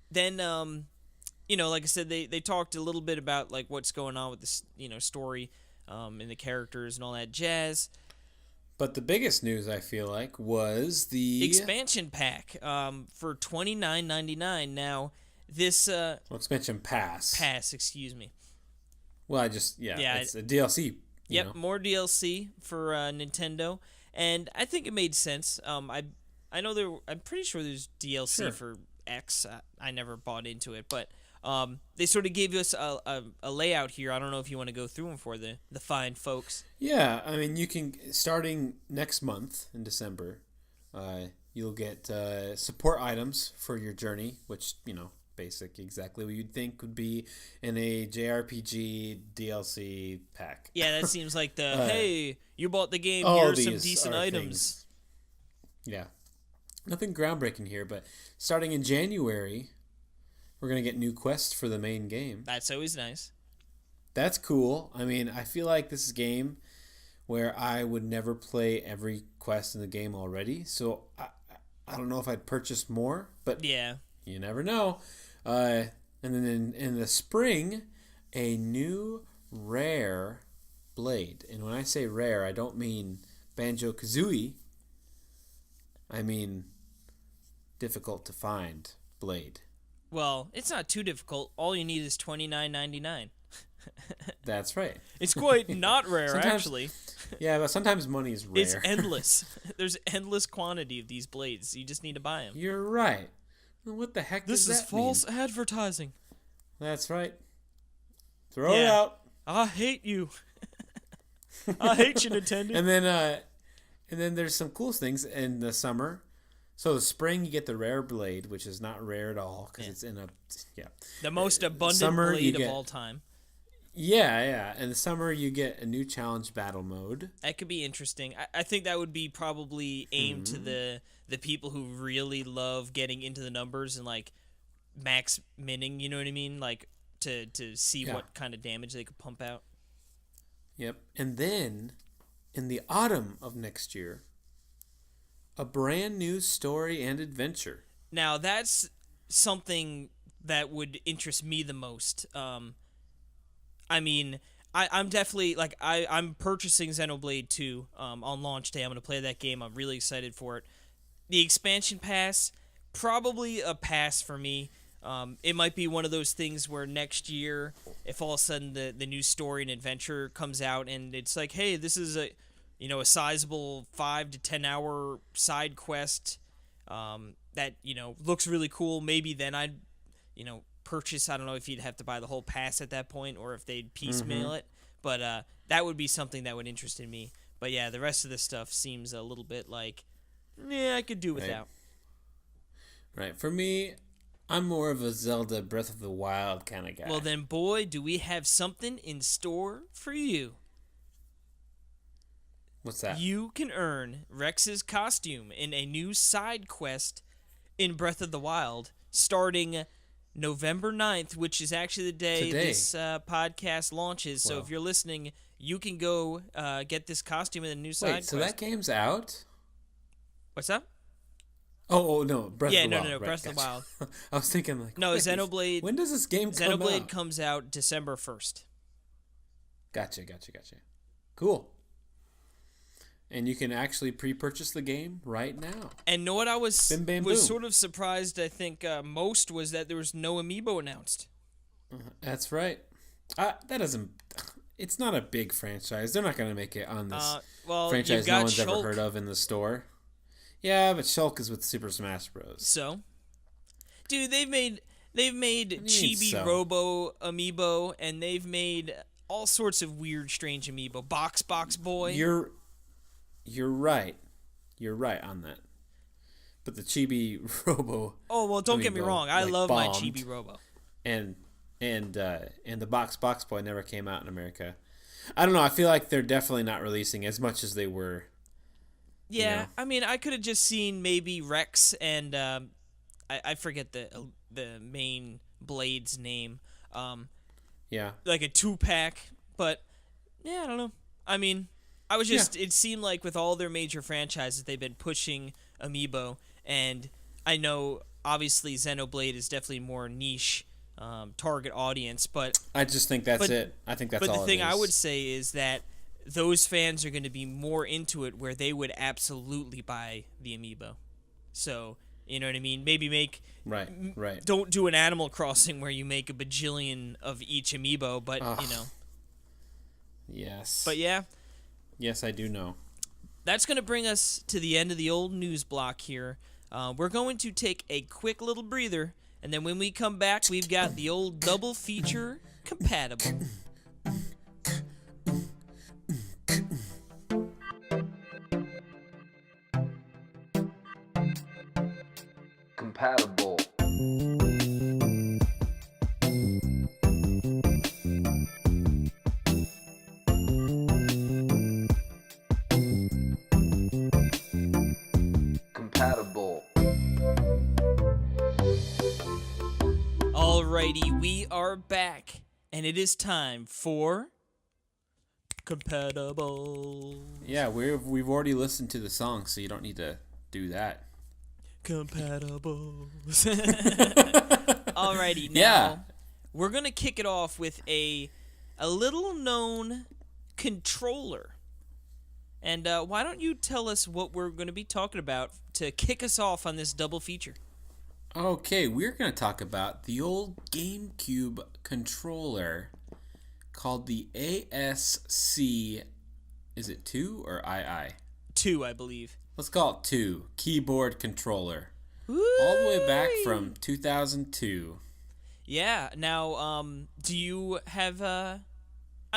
Then, like I said, they talked a little bit about like what's going on with this, story, and the characters and all that jazz. But the biggest news, I feel like, was the expansion pack for $29.99. Now, this expansion pass. Excuse me. Well, it's a DLC. Yep, more DLC for Nintendo, and I think it made sense. I know I'm pretty sure there's DLC for X. I never bought into it, but they sort of gave us a layout here. I don't know if you want to go through them for the fine folks. Yeah, I mean, you can, starting next month in December, you'll get support items for your journey, which, basic, exactly what you'd think would be in a JRPG DLC pack. Yeah, that seems like hey, you bought the game, here's some decent items. Things. Yeah. Nothing groundbreaking here, but starting in January, we're going to get new quests for the main game. That's always nice. That's cool. I mean, I feel like this is a game where I would never play every quest in the game already, so I don't know if I'd purchase more, but yeah, you never know. And then in the spring, a new rare blade. And when I say rare, I don't mean Banjo-Kazooie. I mean difficult to find blade. Well, it's not too difficult. All you need is $29.99. That's right. It's quite not rare, actually. Yeah, but sometimes money is rare. It's endless. There's endless quantity of these blades. You just need to buy them. You're right. What the heck does that mean? This is false advertising. That's right. Throw it out. I hate you. I hate you, Nintendo. And then there's some cool things in the summer. So the spring, you get the rare blade, which is not rare at all because it's in the most abundant blade of all time. Yeah. In the summer, you get a new challenge battle mode. That could be interesting. I think that would be probably aimed to the people who really love getting into the numbers and like max minning. You know what I mean? Like to see what kind of damage they could pump out. Yep. And then in the autumn of next year, a brand new story and adventure. Now that's something that would interest me the most. I mean, I'm definitely like I'm purchasing Xenoblade 2 on launch day. I'm gonna play that game. I'm really excited for it. The expansion pass, probably a pass for me. It might be one of those things where next year, if all of a sudden the new story and adventure comes out and it's like, hey, this is a sizable 5 to 10 hour side quest that looks really cool. Maybe then I'd purchase. I don't know if you'd have to buy the whole pass at that point or if they'd piecemeal it, but that would be something that would interest in me. But yeah, the rest of this stuff seems a little bit like, I could do without. Right. For me, I'm more of a Zelda Breath of the Wild kind of guy. Well then, boy, do we have something in store for you. What's that? You can earn Rex's costume in a new side quest in Breath of the Wild starting November 9th, which is actually the day this podcast launches. So if you're listening, you can go get this costume in the new side quest. So that game's out? What's up? Oh no, Breath of the Wild. No, Breath of the Wild. I was thinking like, no, Xenoblade. When does this game come out? Xenoblade comes out December 1st. Gotcha. Cool. And you can actually pre-purchase the game right now. And know what I was boom. Sort of surprised, I think, most was that there was no amiibo announced. That's right. That doesn't... It's not a big franchise. They're not going to make it on this franchise no one's ever heard of in the store. Yeah, but Shulk is with Super Smash Bros. So? Dude, they've made Chibi Robo amiibo, and they've made all sorts of weird, strange amiibo. Box Boy. You're right. You're right on that. But the Chibi Robo. Oh well, don't get me wrong. I love my bombed. Chibi Robo. And the Box Boy never came out in America. I don't know. I feel like they're definitely not releasing as much as they were. Yeah, You know? I mean, I could have just seen maybe Rex and I forget the main Blade's name. Yeah. Like a 2-pack, but yeah, I don't know. I mean, I was just it seemed like with all their major franchises, they've been pushing amiibo, and I know obviously Xenoblade is definitely more niche target audience, but I just think that's it. I think that's all it is. But the thing I would say is that those fans are going to be more into it where they would absolutely buy the amiibo. So, you know what I mean? Maybe make... Right. Don't do an Animal Crossing where you make a bajillion of each amiibo, but, you know. Yes. But, yeah. Yes, I do know. That's going to bring us to the end of the old news block here. We're going to take a quick little breather, and then when we come back, we've got the old double feature compatible. Compatible. Compatible. Alrighty, we are back, and it is time for compatible. Yeah, we've already listened to the song, so you don't need to do that. Compatible. Alrighty, now we're gonna kick it off with a little known controller. And why don't you tell us what we're gonna be talking about to kick us off on this double feature? Okay, we're going to talk about the old GameCube controller called the ASCII, is it 2 or II? 2, I believe. Let's call it 2, Keyboard Controller. Woo! All the way back from 2002. Yeah, now, do you have, I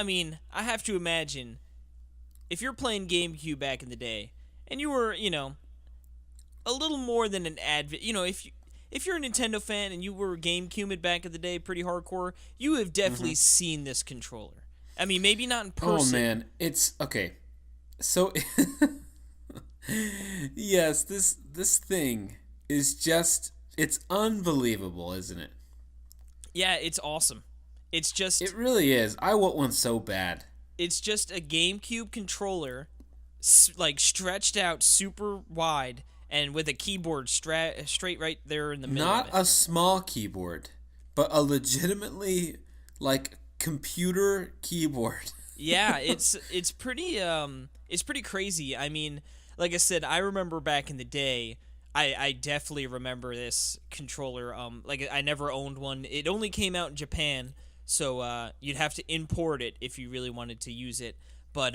mean, I have to imagine, if you're playing GameCube back in the day, and you were, you know, a little more than an advocate, you know, if you're a Nintendo fan and you were GameCube back in the day, pretty hardcore, you have definitely seen this controller. I mean, maybe not in person. Oh, man. It's... Okay. So... yes, this thing is just... It's unbelievable, isn't it? Yeah, it's awesome. It's just... It really is. I want one so bad. It's just a GameCube controller, like, stretched out super wide... And with a keyboard straight right there in the middle Not of it. a small keyboard, but a legitimately, like, computer keyboard. Yeah, it's pretty crazy. I mean, like I said, I remember back in the day, I definitely remember this controller. Like, I never owned one. It only came out in Japan, so you'd have to import it if you really wanted to use it. But,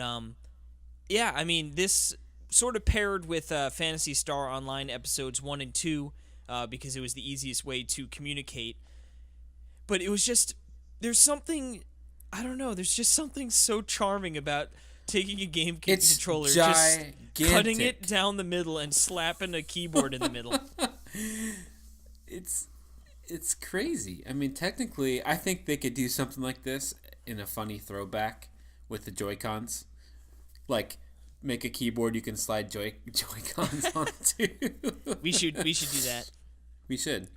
yeah, I mean, this... sort of paired with Phantasy Star Online episodes 1 and 2 because it was the easiest way to communicate. But it was just, there's something, I don't know, there's just something so charming about taking a GameCube controller, just cutting it down the middle and slapping a keyboard in the middle. It's crazy. I mean, technically, I think they could do something like this in a funny throwback with the Joy-Cons. Like... make a keyboard you can slide Joy-Cons onto. We should do that. We should.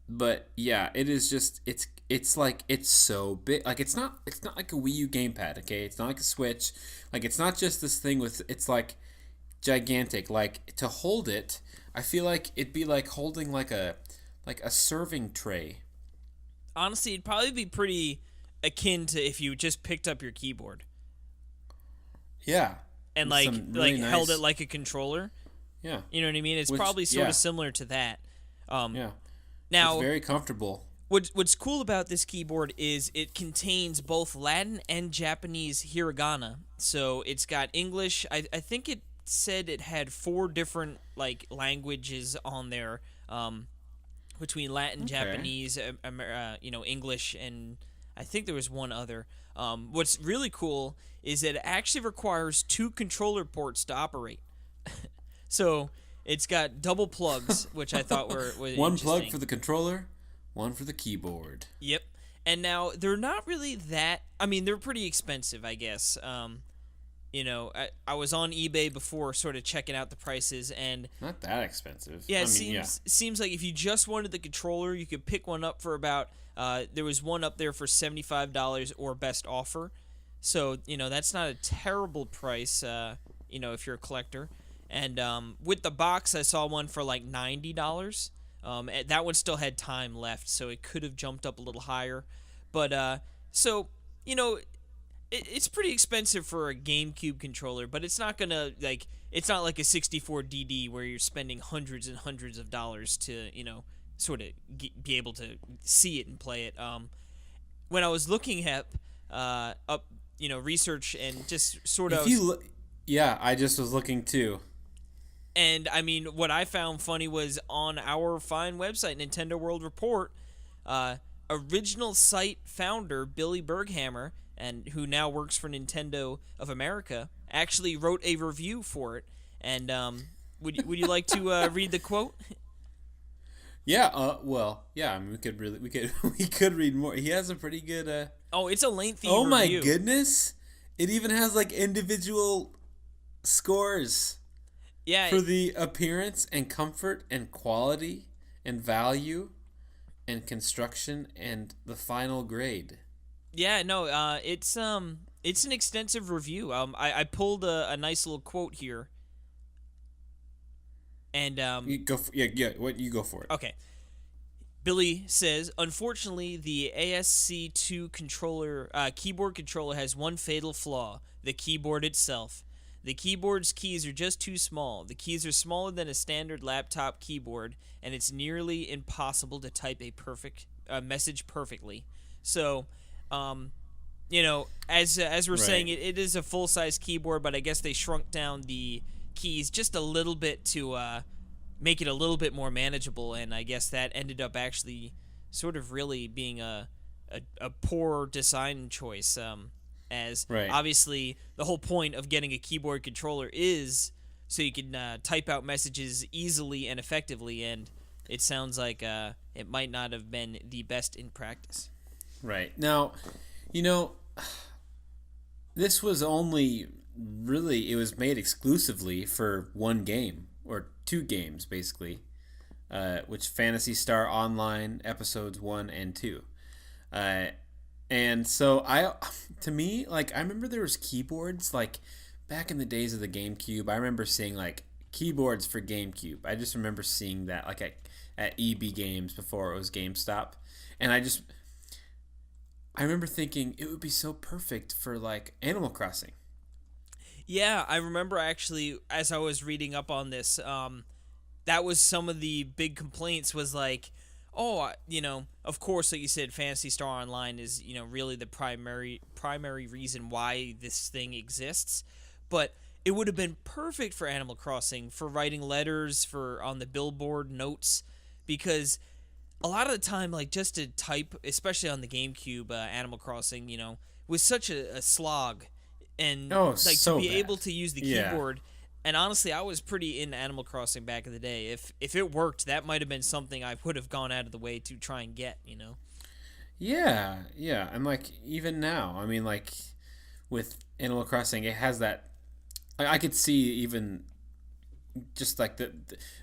But yeah, it is just it's like it's so big. Like it's not like a Wii U gamepad, okay? It's not like a Switch. Like it's not just this thing with it's like gigantic. Like to hold it, I feel like it'd be like holding like a serving tray. Honestly, it'd probably be pretty akin to if you just picked up your keyboard. Yeah. And really nice... held it like a controller. Yeah. You know what I mean? It's probably sort of similar to that. Yeah. Now, it's very comfortable. What's cool about this keyboard is it contains both Latin and Japanese hiragana. So it's got English. I think it said it had 4 different like languages on there, between Latin, Japanese, English, and I think there was one other. What's really cool is that it actually requires 2 controller ports to operate. So it's got double plugs, which I thought were one plug interesting. for the controller, one for the keyboard. Yep. And now they're not really that. I mean, they're pretty expensive, I guess. I was on eBay before, sort of checking out the prices, and Not that expensive. yeah, I mean, seems like if you just wanted the controller, you could pick one up for about. There was one up there for $75 or best offer, so that's not a terrible price. If you're a collector, and with the box, I saw one for like $90. That one still had time left, so it could have jumped up a little higher, but it's pretty expensive for a GameCube controller, but it's not gonna it's not like a 64DD where you're spending hundreds and hundreds of dollars to sort of be able to see it and play it. When I was looking at up research and just sort of I just was looking too. And I mean, what I found funny was on our fine website, Nintendo World Report, original site founder Billy Berghammer, and who now works for Nintendo of America, actually wrote a review for it. And would you like to read the quote? Yeah. I mean, we could read more. He has a pretty good. Oh, it's a lengthy. Oh my review. goodness! It even has like individual scores. Yeah. For the appearance and comfort and quality and value and construction and the final grade. Yeah, no, it's an extensive review. I pulled a nice little quote here. And you go for, you go for it. Okay. Billy says, unfortunately, the ASCII keyboard controller has one fatal flaw: the keyboard itself. The keyboard's keys are just too small. The keys are smaller than a standard laptop keyboard, and it's nearly impossible to type a message perfectly. So, as we're saying, it is a full-size keyboard, but I guess they shrunk down the keys just a little bit to make it a little bit more manageable, and I guess that ended up actually sort of really being a poor design choice. Obviously the whole point of getting a keyboard controller is so you can type out messages easily and effectively, and it sounds like it might not have been the best in practice. Right. Now, this was only really, it was made exclusively for one game, or 2 games basically, which Phantasy Star Online episodes 1 and 2. And so I remember there was keyboards like back in the days of the GameCube. I remember seeing like keyboards for GameCube. I just remember seeing that like at EB Games before it was GameStop, and I remember thinking it would be so perfect for like Animal Crossing. Yeah, I remember actually as I was reading up on this, that was some of the big complaints was like, of course, like you said, Phantasy Star Online is, really the primary reason why this thing exists. But it would have been perfect for Animal Crossing, for writing letters, on the billboard notes, because a lot of the time, like, just to type, especially on the GameCube, Animal Crossing, was such a slog. And, to be able to use the keyboard... And honestly, I was pretty into Animal Crossing back in the day. If it worked, that might have been something I would have gone out of the way to try and get, Yeah. And like even now, I mean, like with Animal Crossing, it has that. I could see even just like the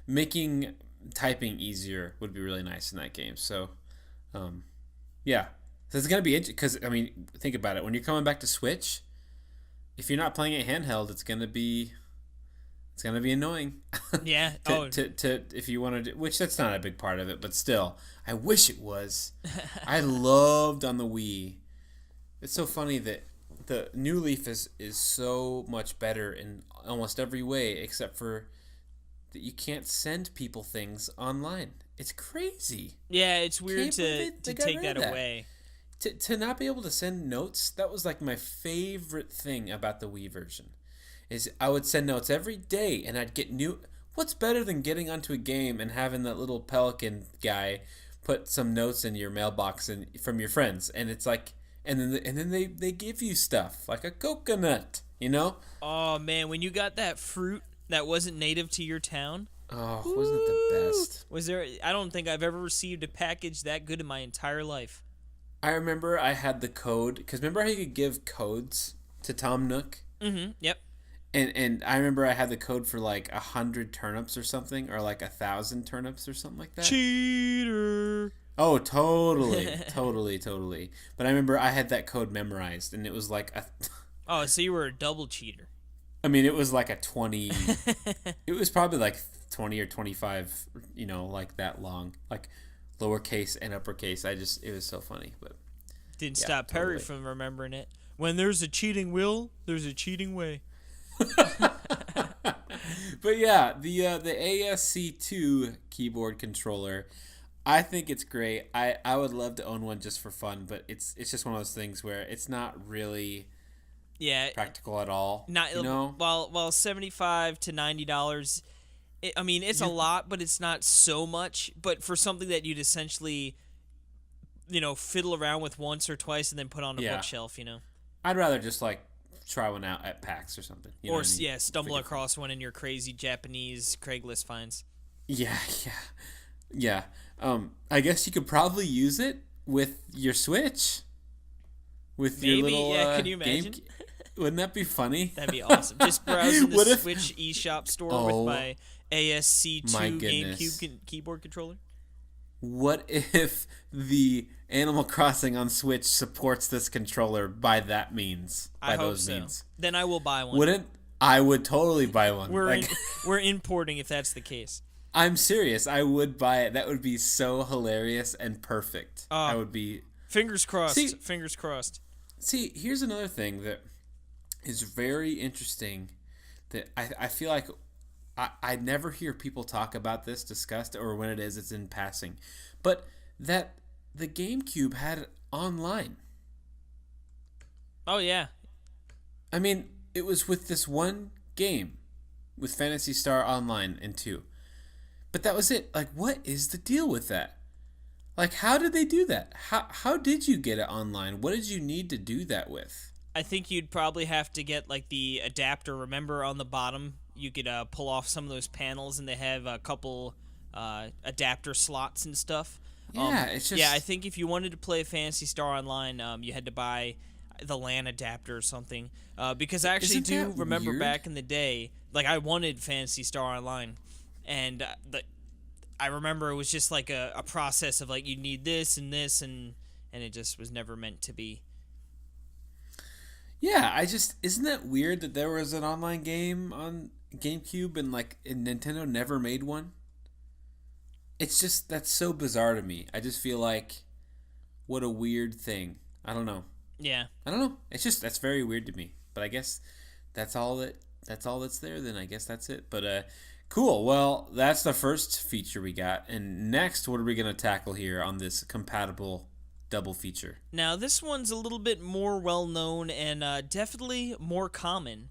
making typing easier would be really nice in that game. So, yeah. So it's gonna be interesting because I mean, think about it. When you're coming back to Switch, if you're not playing it handheld, it's gonna be annoying. Yeah. to if you want to do, which that's not a big part of it, but still, I wish it was. I loved on the Wii. It's so funny that the New Leaf is so much better in almost every way, except for that you can't send people things online. It's crazy. Yeah, it's weird to take that away. To not be able to send notes, that was like my favorite thing about the Wii version. Is I would send notes every day, and I'd get new. What's better than getting onto a game and having that little pelican guy put some notes in your mailbox and from your friends? And it's like and then they give you stuff like a coconut, you know? Oh man, when you got that fruit that wasn't native to your town. Oh, wasn't it the best? Was there? I don't think I've ever received a package that good in my entire life. I remember I had the code, because remember how you could give codes to Tom Nook? Mm-hmm. Yep. And I remember I had the code for like 100 turnips or something, or like 1,000 turnips or something like that. Cheater. Oh, totally, totally. But I remember I had that code memorized, and it was like Oh, so you were a double cheater. I mean, it was like a 20. It was probably like 20 or 25, like that long, like lowercase and uppercase. It was so funny, but Didn't yeah, stop Perry totally. from remembering it. When there's a cheating will, there's a cheating way. But yeah, the ASCII keyboard controller, I think it's great. I would love to own one just for fun, but it's just one of those things where it's not really Yeah. practical at all. Not while $75 to $90. I mean, it's a lot, but it's not so much. But for something that you'd essentially, fiddle around with once or twice and then put on a Yeah. bookshelf, I'd rather just like try one out at PAX or something. You know or what I mean? stumble across one in your crazy Japanese Craigslist finds. Yeah. I guess you could probably use it with your Switch. With Maybe, your little yeah. Can you imagine? game. Wouldn't that be funny? That'd be awesome. Just browsing the What if- Switch eShop store Oh, with my ASCII my goodness. GameCube keyboard controller. What if the Animal Crossing on Switch supports this controller by that means? By I hope those so. means. Then I will buy one. Wouldn't I would totally buy one. We're importing if that's the case. I'm serious. I would buy it. That would be so hilarious and perfect. I would be. Fingers crossed. See- Fingers crossed. See, here's another thing that is very interesting that I feel like I never hear people talk about this discussed, or when it is, it's in passing. But that the GameCube had online. Oh yeah. I mean, it was with this one game, with Phantasy Star Online and 2. But that was it. Like, what is the deal with that? Like, how did they do that? How did you get it online? What did you need to do that with? I think you'd probably have to get like the adapter. Remember on the bottom, you could pull off some of those panels, and they have a couple adapter slots and stuff. Yeah, it's just... Yeah, I think if you wanted to play Phantasy Star Online, you had to buy the LAN adapter or something. Because I actually Isn't that remember weird? back in the day, like I wanted Phantasy Star Online, and I remember it was just like a process of like you need this, and it just was never meant to be. Yeah, isn't that weird that there was an online game on GameCube and Nintendo never made one? It's just, that's so bizarre to me. I just feel like, what a weird thing. I don't know. Yeah. I don't know. It's just, that's very weird to me. But I guess that's all that's there, then I guess that's it. But cool. Well, that's the first feature we got. And next, what are we going to tackle here on this compatible double feature? Now, this one's a little bit more well-known and definitely more common,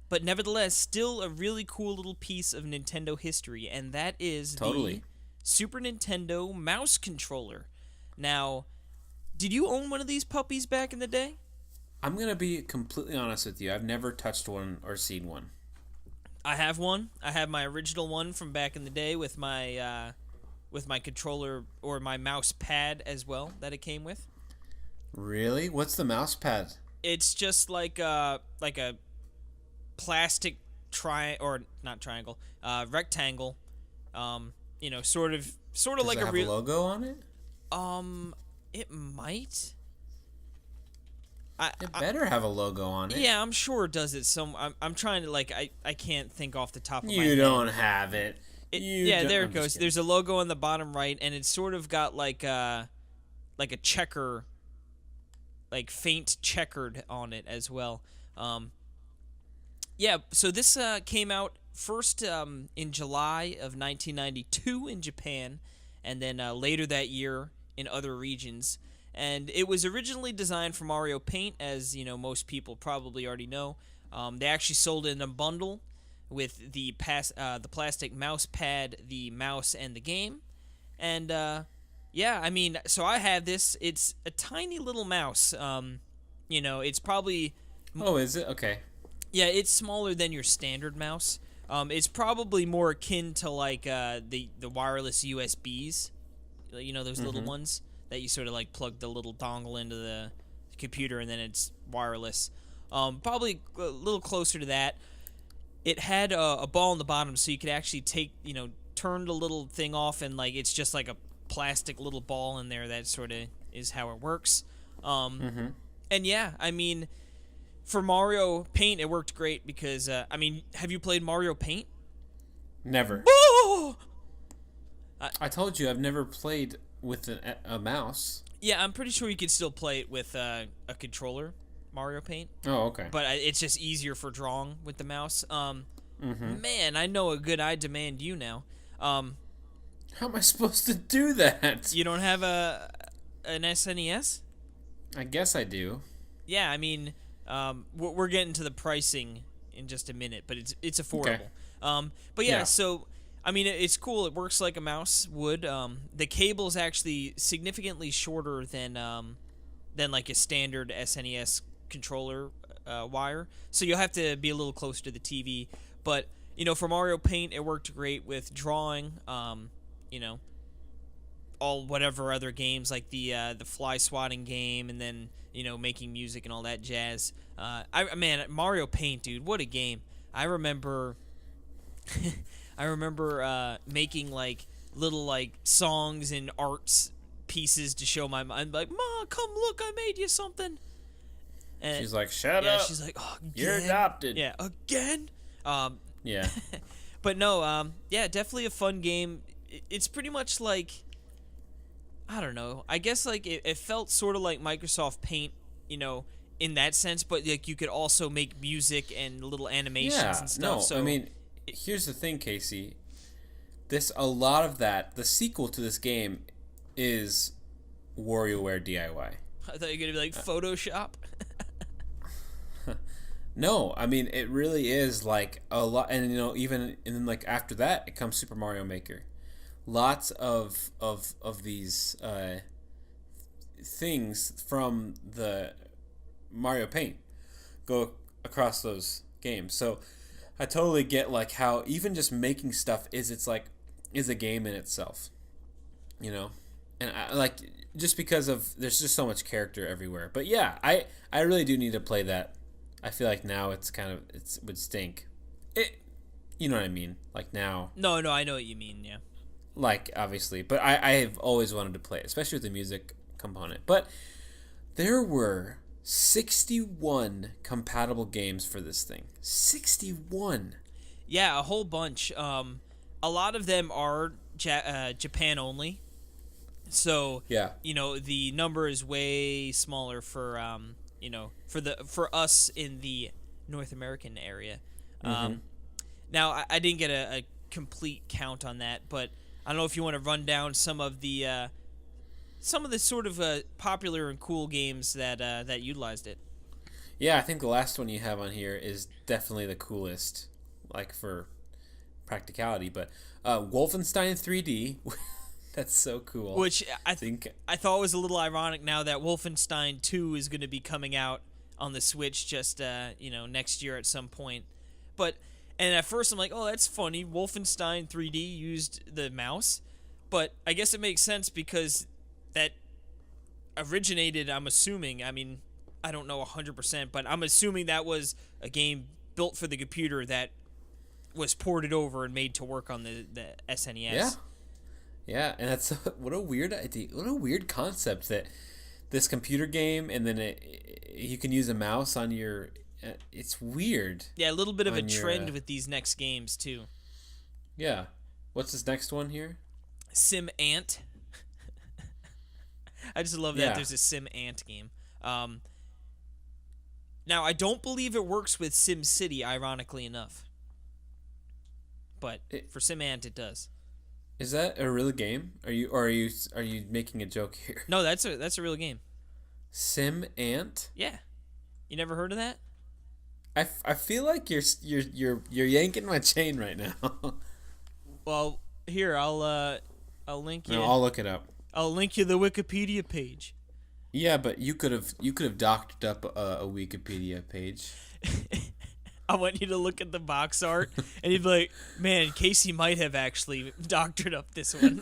but nevertheless, still a really cool little piece of Nintendo history, and that is the Super Nintendo Mouse Controller. Now, did you own one of these puppies back in the day? I'm going to be completely honest with you. I've never touched one or seen one. I have one. I have my original one from back in the day with my controller, or my mouse pad as well, that it came with. Really? What's the mouse pad? It's just like a plastic rectangle. Sort of Does like it a have real a logo on it? It might. It better have a logo on it. Yeah, I'm sure it does it. I'm trying to I can't think off the top of my head. You don't have it. There it goes. There's a logo on the bottom right, and it's sort of got like a checker, like faint checkered on it as well. So this came out first in July of 1992 in Japan, and then later that year in other regions. And it was originally designed for Mario Paint, as most people probably already know. They actually sold it in a bundle with the plastic mouse pad, the mouse, and the game. And Yeah, I mean, so I have this. It's a tiny little mouse. It's probably Oh, is it? Okay. yeah, it's smaller than your standard mouse. It's probably more akin to like the wireless USBs. Those little ones that you sort of like plug the little dongle into the computer and then it's wireless. Probably a little closer to that. It had a ball on the bottom, so you could actually turn the little thing off, and like it's just like a plastic little ball in there. That sort of is how it works. And yeah, I mean, for Mario Paint, it worked great because have you played Mario Paint? Never. Oh! I told you I've never played with a mouse. Yeah, I'm pretty sure you could still play it with a controller, Mario Paint. Oh, okay. But it's just easier for drawing with the mouse. Man, I know a good I demand you now. How am I supposed to do that? You don't have an SNES? I guess I do. Yeah, I mean, we're getting to the pricing in just a minute, but it's affordable. Okay. But yeah, so I mean, it's cool. It works like a mouse would. The cable's actually significantly shorter than like a standard SNES controller wire, so you'll have to be a little closer to the TV. But for Mario Paint, it worked great with drawing. All whatever other games like the fly swatting game, and then making music and all that jazz. Mario Paint, dude, what a game! I remember making like little like songs and arts pieces to show my mom. Like, Ma, come look, I made you something. And she's like, shut up. She's like, oh, again? You're adopted. Yeah, again. Yeah. But no, definitely a fun game. It's pretty much like, I don't know. I guess like it felt sort of like Microsoft Paint, in that sense. But like you could also make music and little animations and stuff. No, so I mean, here's the thing, Casey. A lot of that, the sequel to this game, is WarioWare DIY. I thought you were gonna be like Photoshop. No, I mean it really is like a lot, and even and then like after that, it comes Super Mario Maker. Lots of these things from the Mario Paint go across those games. So I totally get like how even just making stuff is a game in itself, and I like just because of there's just so much character everywhere. But yeah, I really do need to play that. I feel like now it would stink. You know what I mean? Like now. No, I know what you mean. Yeah. Like obviously, but I have always wanted to play it, especially with the music component. But there were 61 compatible games for this thing. 61. Yeah, a whole bunch. A lot of them are Japan only. So yeah, the number is way smaller for for us in the North American area. Now I didn't get a complete count on that, but I don't know if you want to run down some of the sort of popular and cool games that utilized it. Yeah, I think the last one you have on here is definitely the coolest, like for practicality. But Wolfenstein 3D, that's so cool. Which I thought was a little ironic now that Wolfenstein 2 is going to be coming out on the Switch just next year at some point. And at first I'm like, oh, that's funny. Wolfenstein 3D used the mouse. But I guess it makes sense because that originated, I'm assuming, I mean, I don't know 100%, but I'm assuming that was a game built for the computer that was ported over and made to work on the SNES. Yeah, and that's what a weird idea. What a weird concept that this computer game and then you can use a mouse on your... It's weird. Yeah, a little bit of a trend with these next games, too. Yeah. What's this next one here? Sim Ant. I just love that there's a Sim Ant game. Now, I don't believe it works with Sim City, ironically enough. But for Sim Ant, it does. Is that a real game? Are you making a joke here? No, that's a real game. Sim Ant? Yeah. You never heard of that? I feel like you're yanking my chain right now. Well, here I'll link you. No, I'll look it up. I'll link you the Wikipedia page. Yeah, but you could have doctored up a Wikipedia page. I want you to look at the box art, and you'd be like, man, Casey might have actually doctored up this one.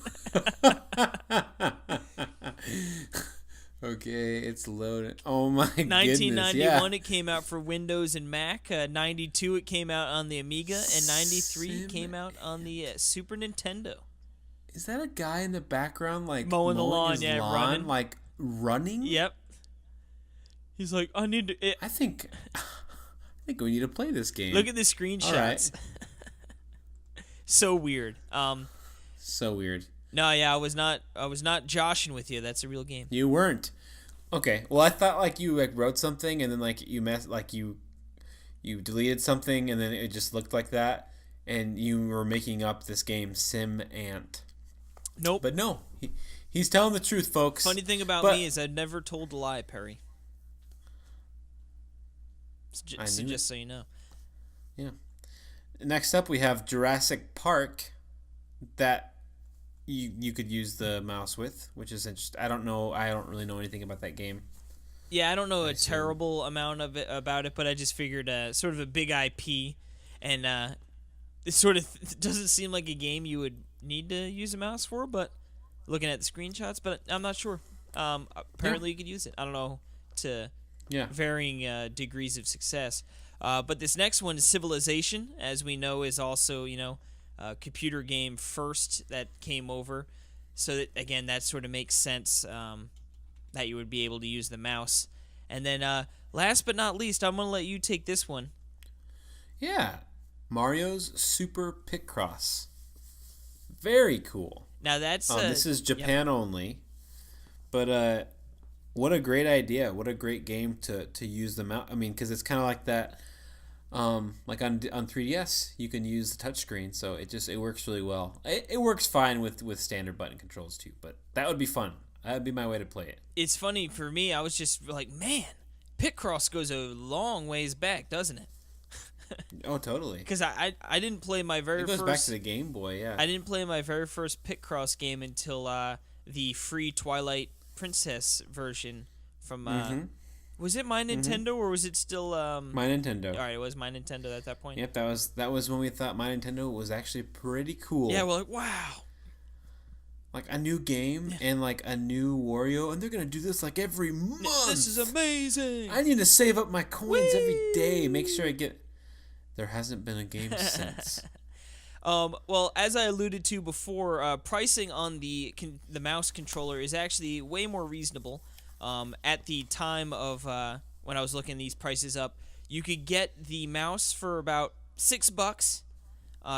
Okay, it's loaded. Oh my goodness, 1991, it came out for Windows and Mac. 92, it came out on the Amiga, and 93 came out on the Super Nintendo. Is that a guy in the background, like Mowing the lawn, his yeah, lawn, running. like running? Yep. He's like, I need to. I think we need to play this game. Look at the screenshots. So weird. So weird. No, yeah, I was not joshing with you. That's a real game. You weren't. Okay. Well, I thought like you like wrote something and then like you deleted something and then it just looked like that and you were making up this game Sim Ant. Nope. But no, he's telling the truth, folks. Funny thing about me is I've never told a lie, Perry. Just so you know. Yeah. Next up, we have Jurassic Park that you could use the mouse with, which is interesting. I don't really know anything about that game. Yeah, I don't know a terrible amount of it about it, but I just figured sort of a big IP, and it sort of doesn't seem like a game you would need to use a mouse for. But looking at the screenshots, but I'm not sure. Apparently, you could use it. I don't know to varying degrees of success. But this next one is Civilization, as we know, is also a computer game first that came over. So that again, that sort of makes sense that you would be able to use the mouse. And then last but not least, I'm gonna let you take this one. Yeah, Mario's Super Picross. Very cool. Now that's this is Japan only, but what a great idea! What a great game to use the mouse. I mean, because it's kind of like that. Like on 3DS, you can use the touchscreen, so it works really well. It works fine with standard button controls too, but that would be fun. That would be my way to play it. It's funny for me. I was just like, man, Picross goes a long ways back, doesn't it? Oh, totally. Because I didn't play my very first. It goes back to the Game Boy, yeah. I didn't play my very first Picross game until the free Twilight Princess version from. Was it my Nintendo or was it still My Nintendo? All right, it was my Nintendo at that point. Yep, that was when we thought my Nintendo was actually pretty cool. Yeah, we're like, wow. Like a new game and like a new Wario, and they're gonna do this like every month. This is amazing. I need to save up my coins every day. Make sure I get. There hasn't been a game since. Well, as I alluded to before, pricing on the mouse controller is actually way more reasonable. At the time of when I was looking these prices up, you could get the mouse for about $6.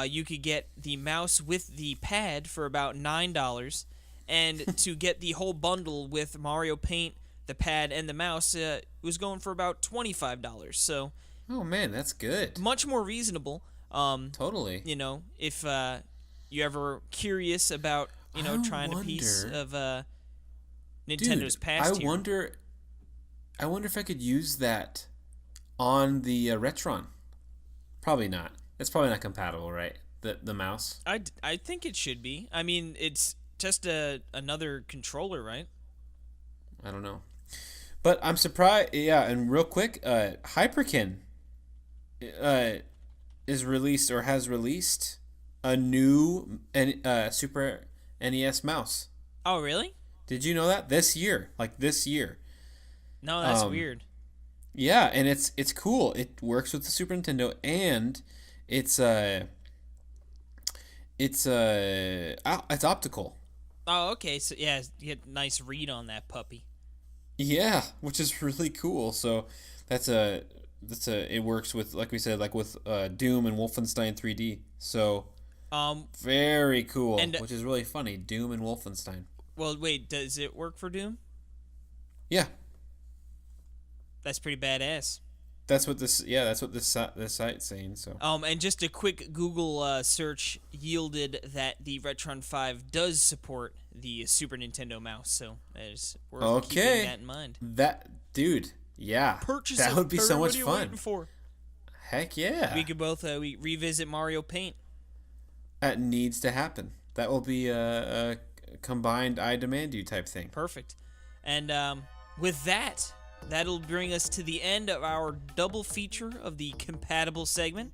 You could get the mouse with the pad for about $9, and to get the whole bundle with Mario Paint, the pad, and the mouse, it was going for about $25. So, oh man, that's good. Much more reasonable. Totally. If you're ever curious about trying a piece of Nintendo's past here. I wonder if I could use that on the Retron. Probably not. It's probably not compatible, right? The mouse. I think it should be. I mean, it's just another controller, right? I don't know, but I'm surprised. Yeah, and real quick, Hyperkin is released or has released a new Super NES mouse. Oh, really? Did you know that this year? Like this year? No, that's weird. Yeah, and it's cool. It works with the Super Nintendo, and it's optical. Oh, okay. So yeah, you get a nice read on that puppy. Yeah, which is really cool. So it works with, like we said, like with Doom and Wolfenstein 3D. So very cool, and, which is really funny. Doom and Wolfenstein. Well, wait, does it work for Doom? Yeah. That's pretty badass. That's what this site's saying. So. And just a quick Google search yielded that the Retron 5 does support the Super Nintendo mouse. So there's worth keeping that in mind. That dude, yeah, that would be so much fun. What are you waiting for? Heck yeah. We could both revisit Mario Paint. That needs to happen. That will be combined I demand you type thing. Perfect. And with that, that'll bring us to the end of our double feature of the compatible segment.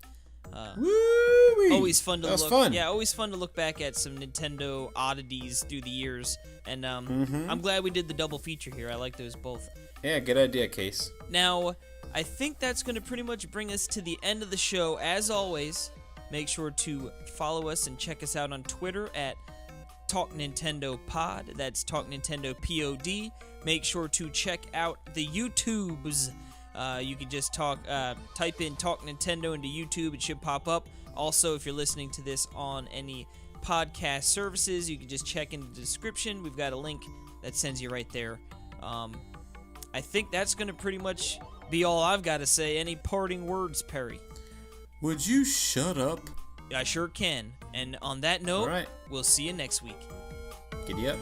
Woo-wee. Always fun to That was look. fun. Yeah, always fun to look back at some Nintendo oddities through the years. And I'm glad we did the double feature here. I like those both. Yeah, good idea, Case. Now, I think that's going to pretty much bring us to the end of the show. As always, make sure to follow us and check us out on Twitter at Talk Nintendo Pod. That's Talk Nintendo POD. Make sure to check out the YouTubes. You can just type in Talk Nintendo into YouTube. It should pop up. Also, if you're listening to this on any podcast services, you can just check in the description. We've got a link that sends you right there. I think that's going to pretty much be all I've got to say. Any parting words, Perry? Would you shut up? I sure can. And on that note, All right. We'll see you next week. Giddy up.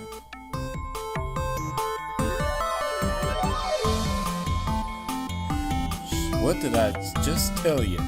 What did I just tell you?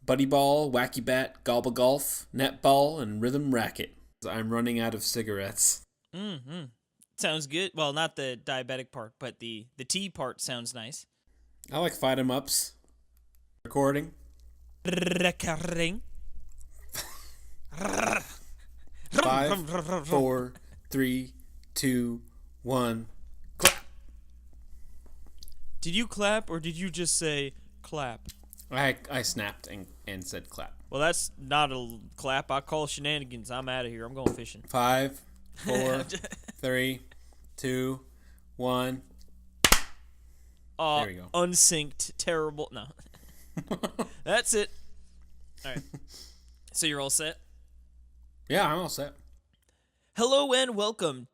Buddy ball, wacky bat, gobble golf, netball, and rhythm racket. I'm running out of cigarettes. Mm-hmm. Sounds good. Well, not the diabetic part, but the tea part sounds nice. I like fight 'em ups. Recording. Recording. 5, 4, 3, 2, 1. Clap. Did you clap or did you just say clap? I snapped and said clap. Well, that's not a clap. I call shenanigans. I'm out of here. I'm going fishing. 5, 4, 3, 2, 1. There we go. Unsynced, terrible. No. That's it. All right. So you're all set? Yeah, I'm all set. Hello and welcome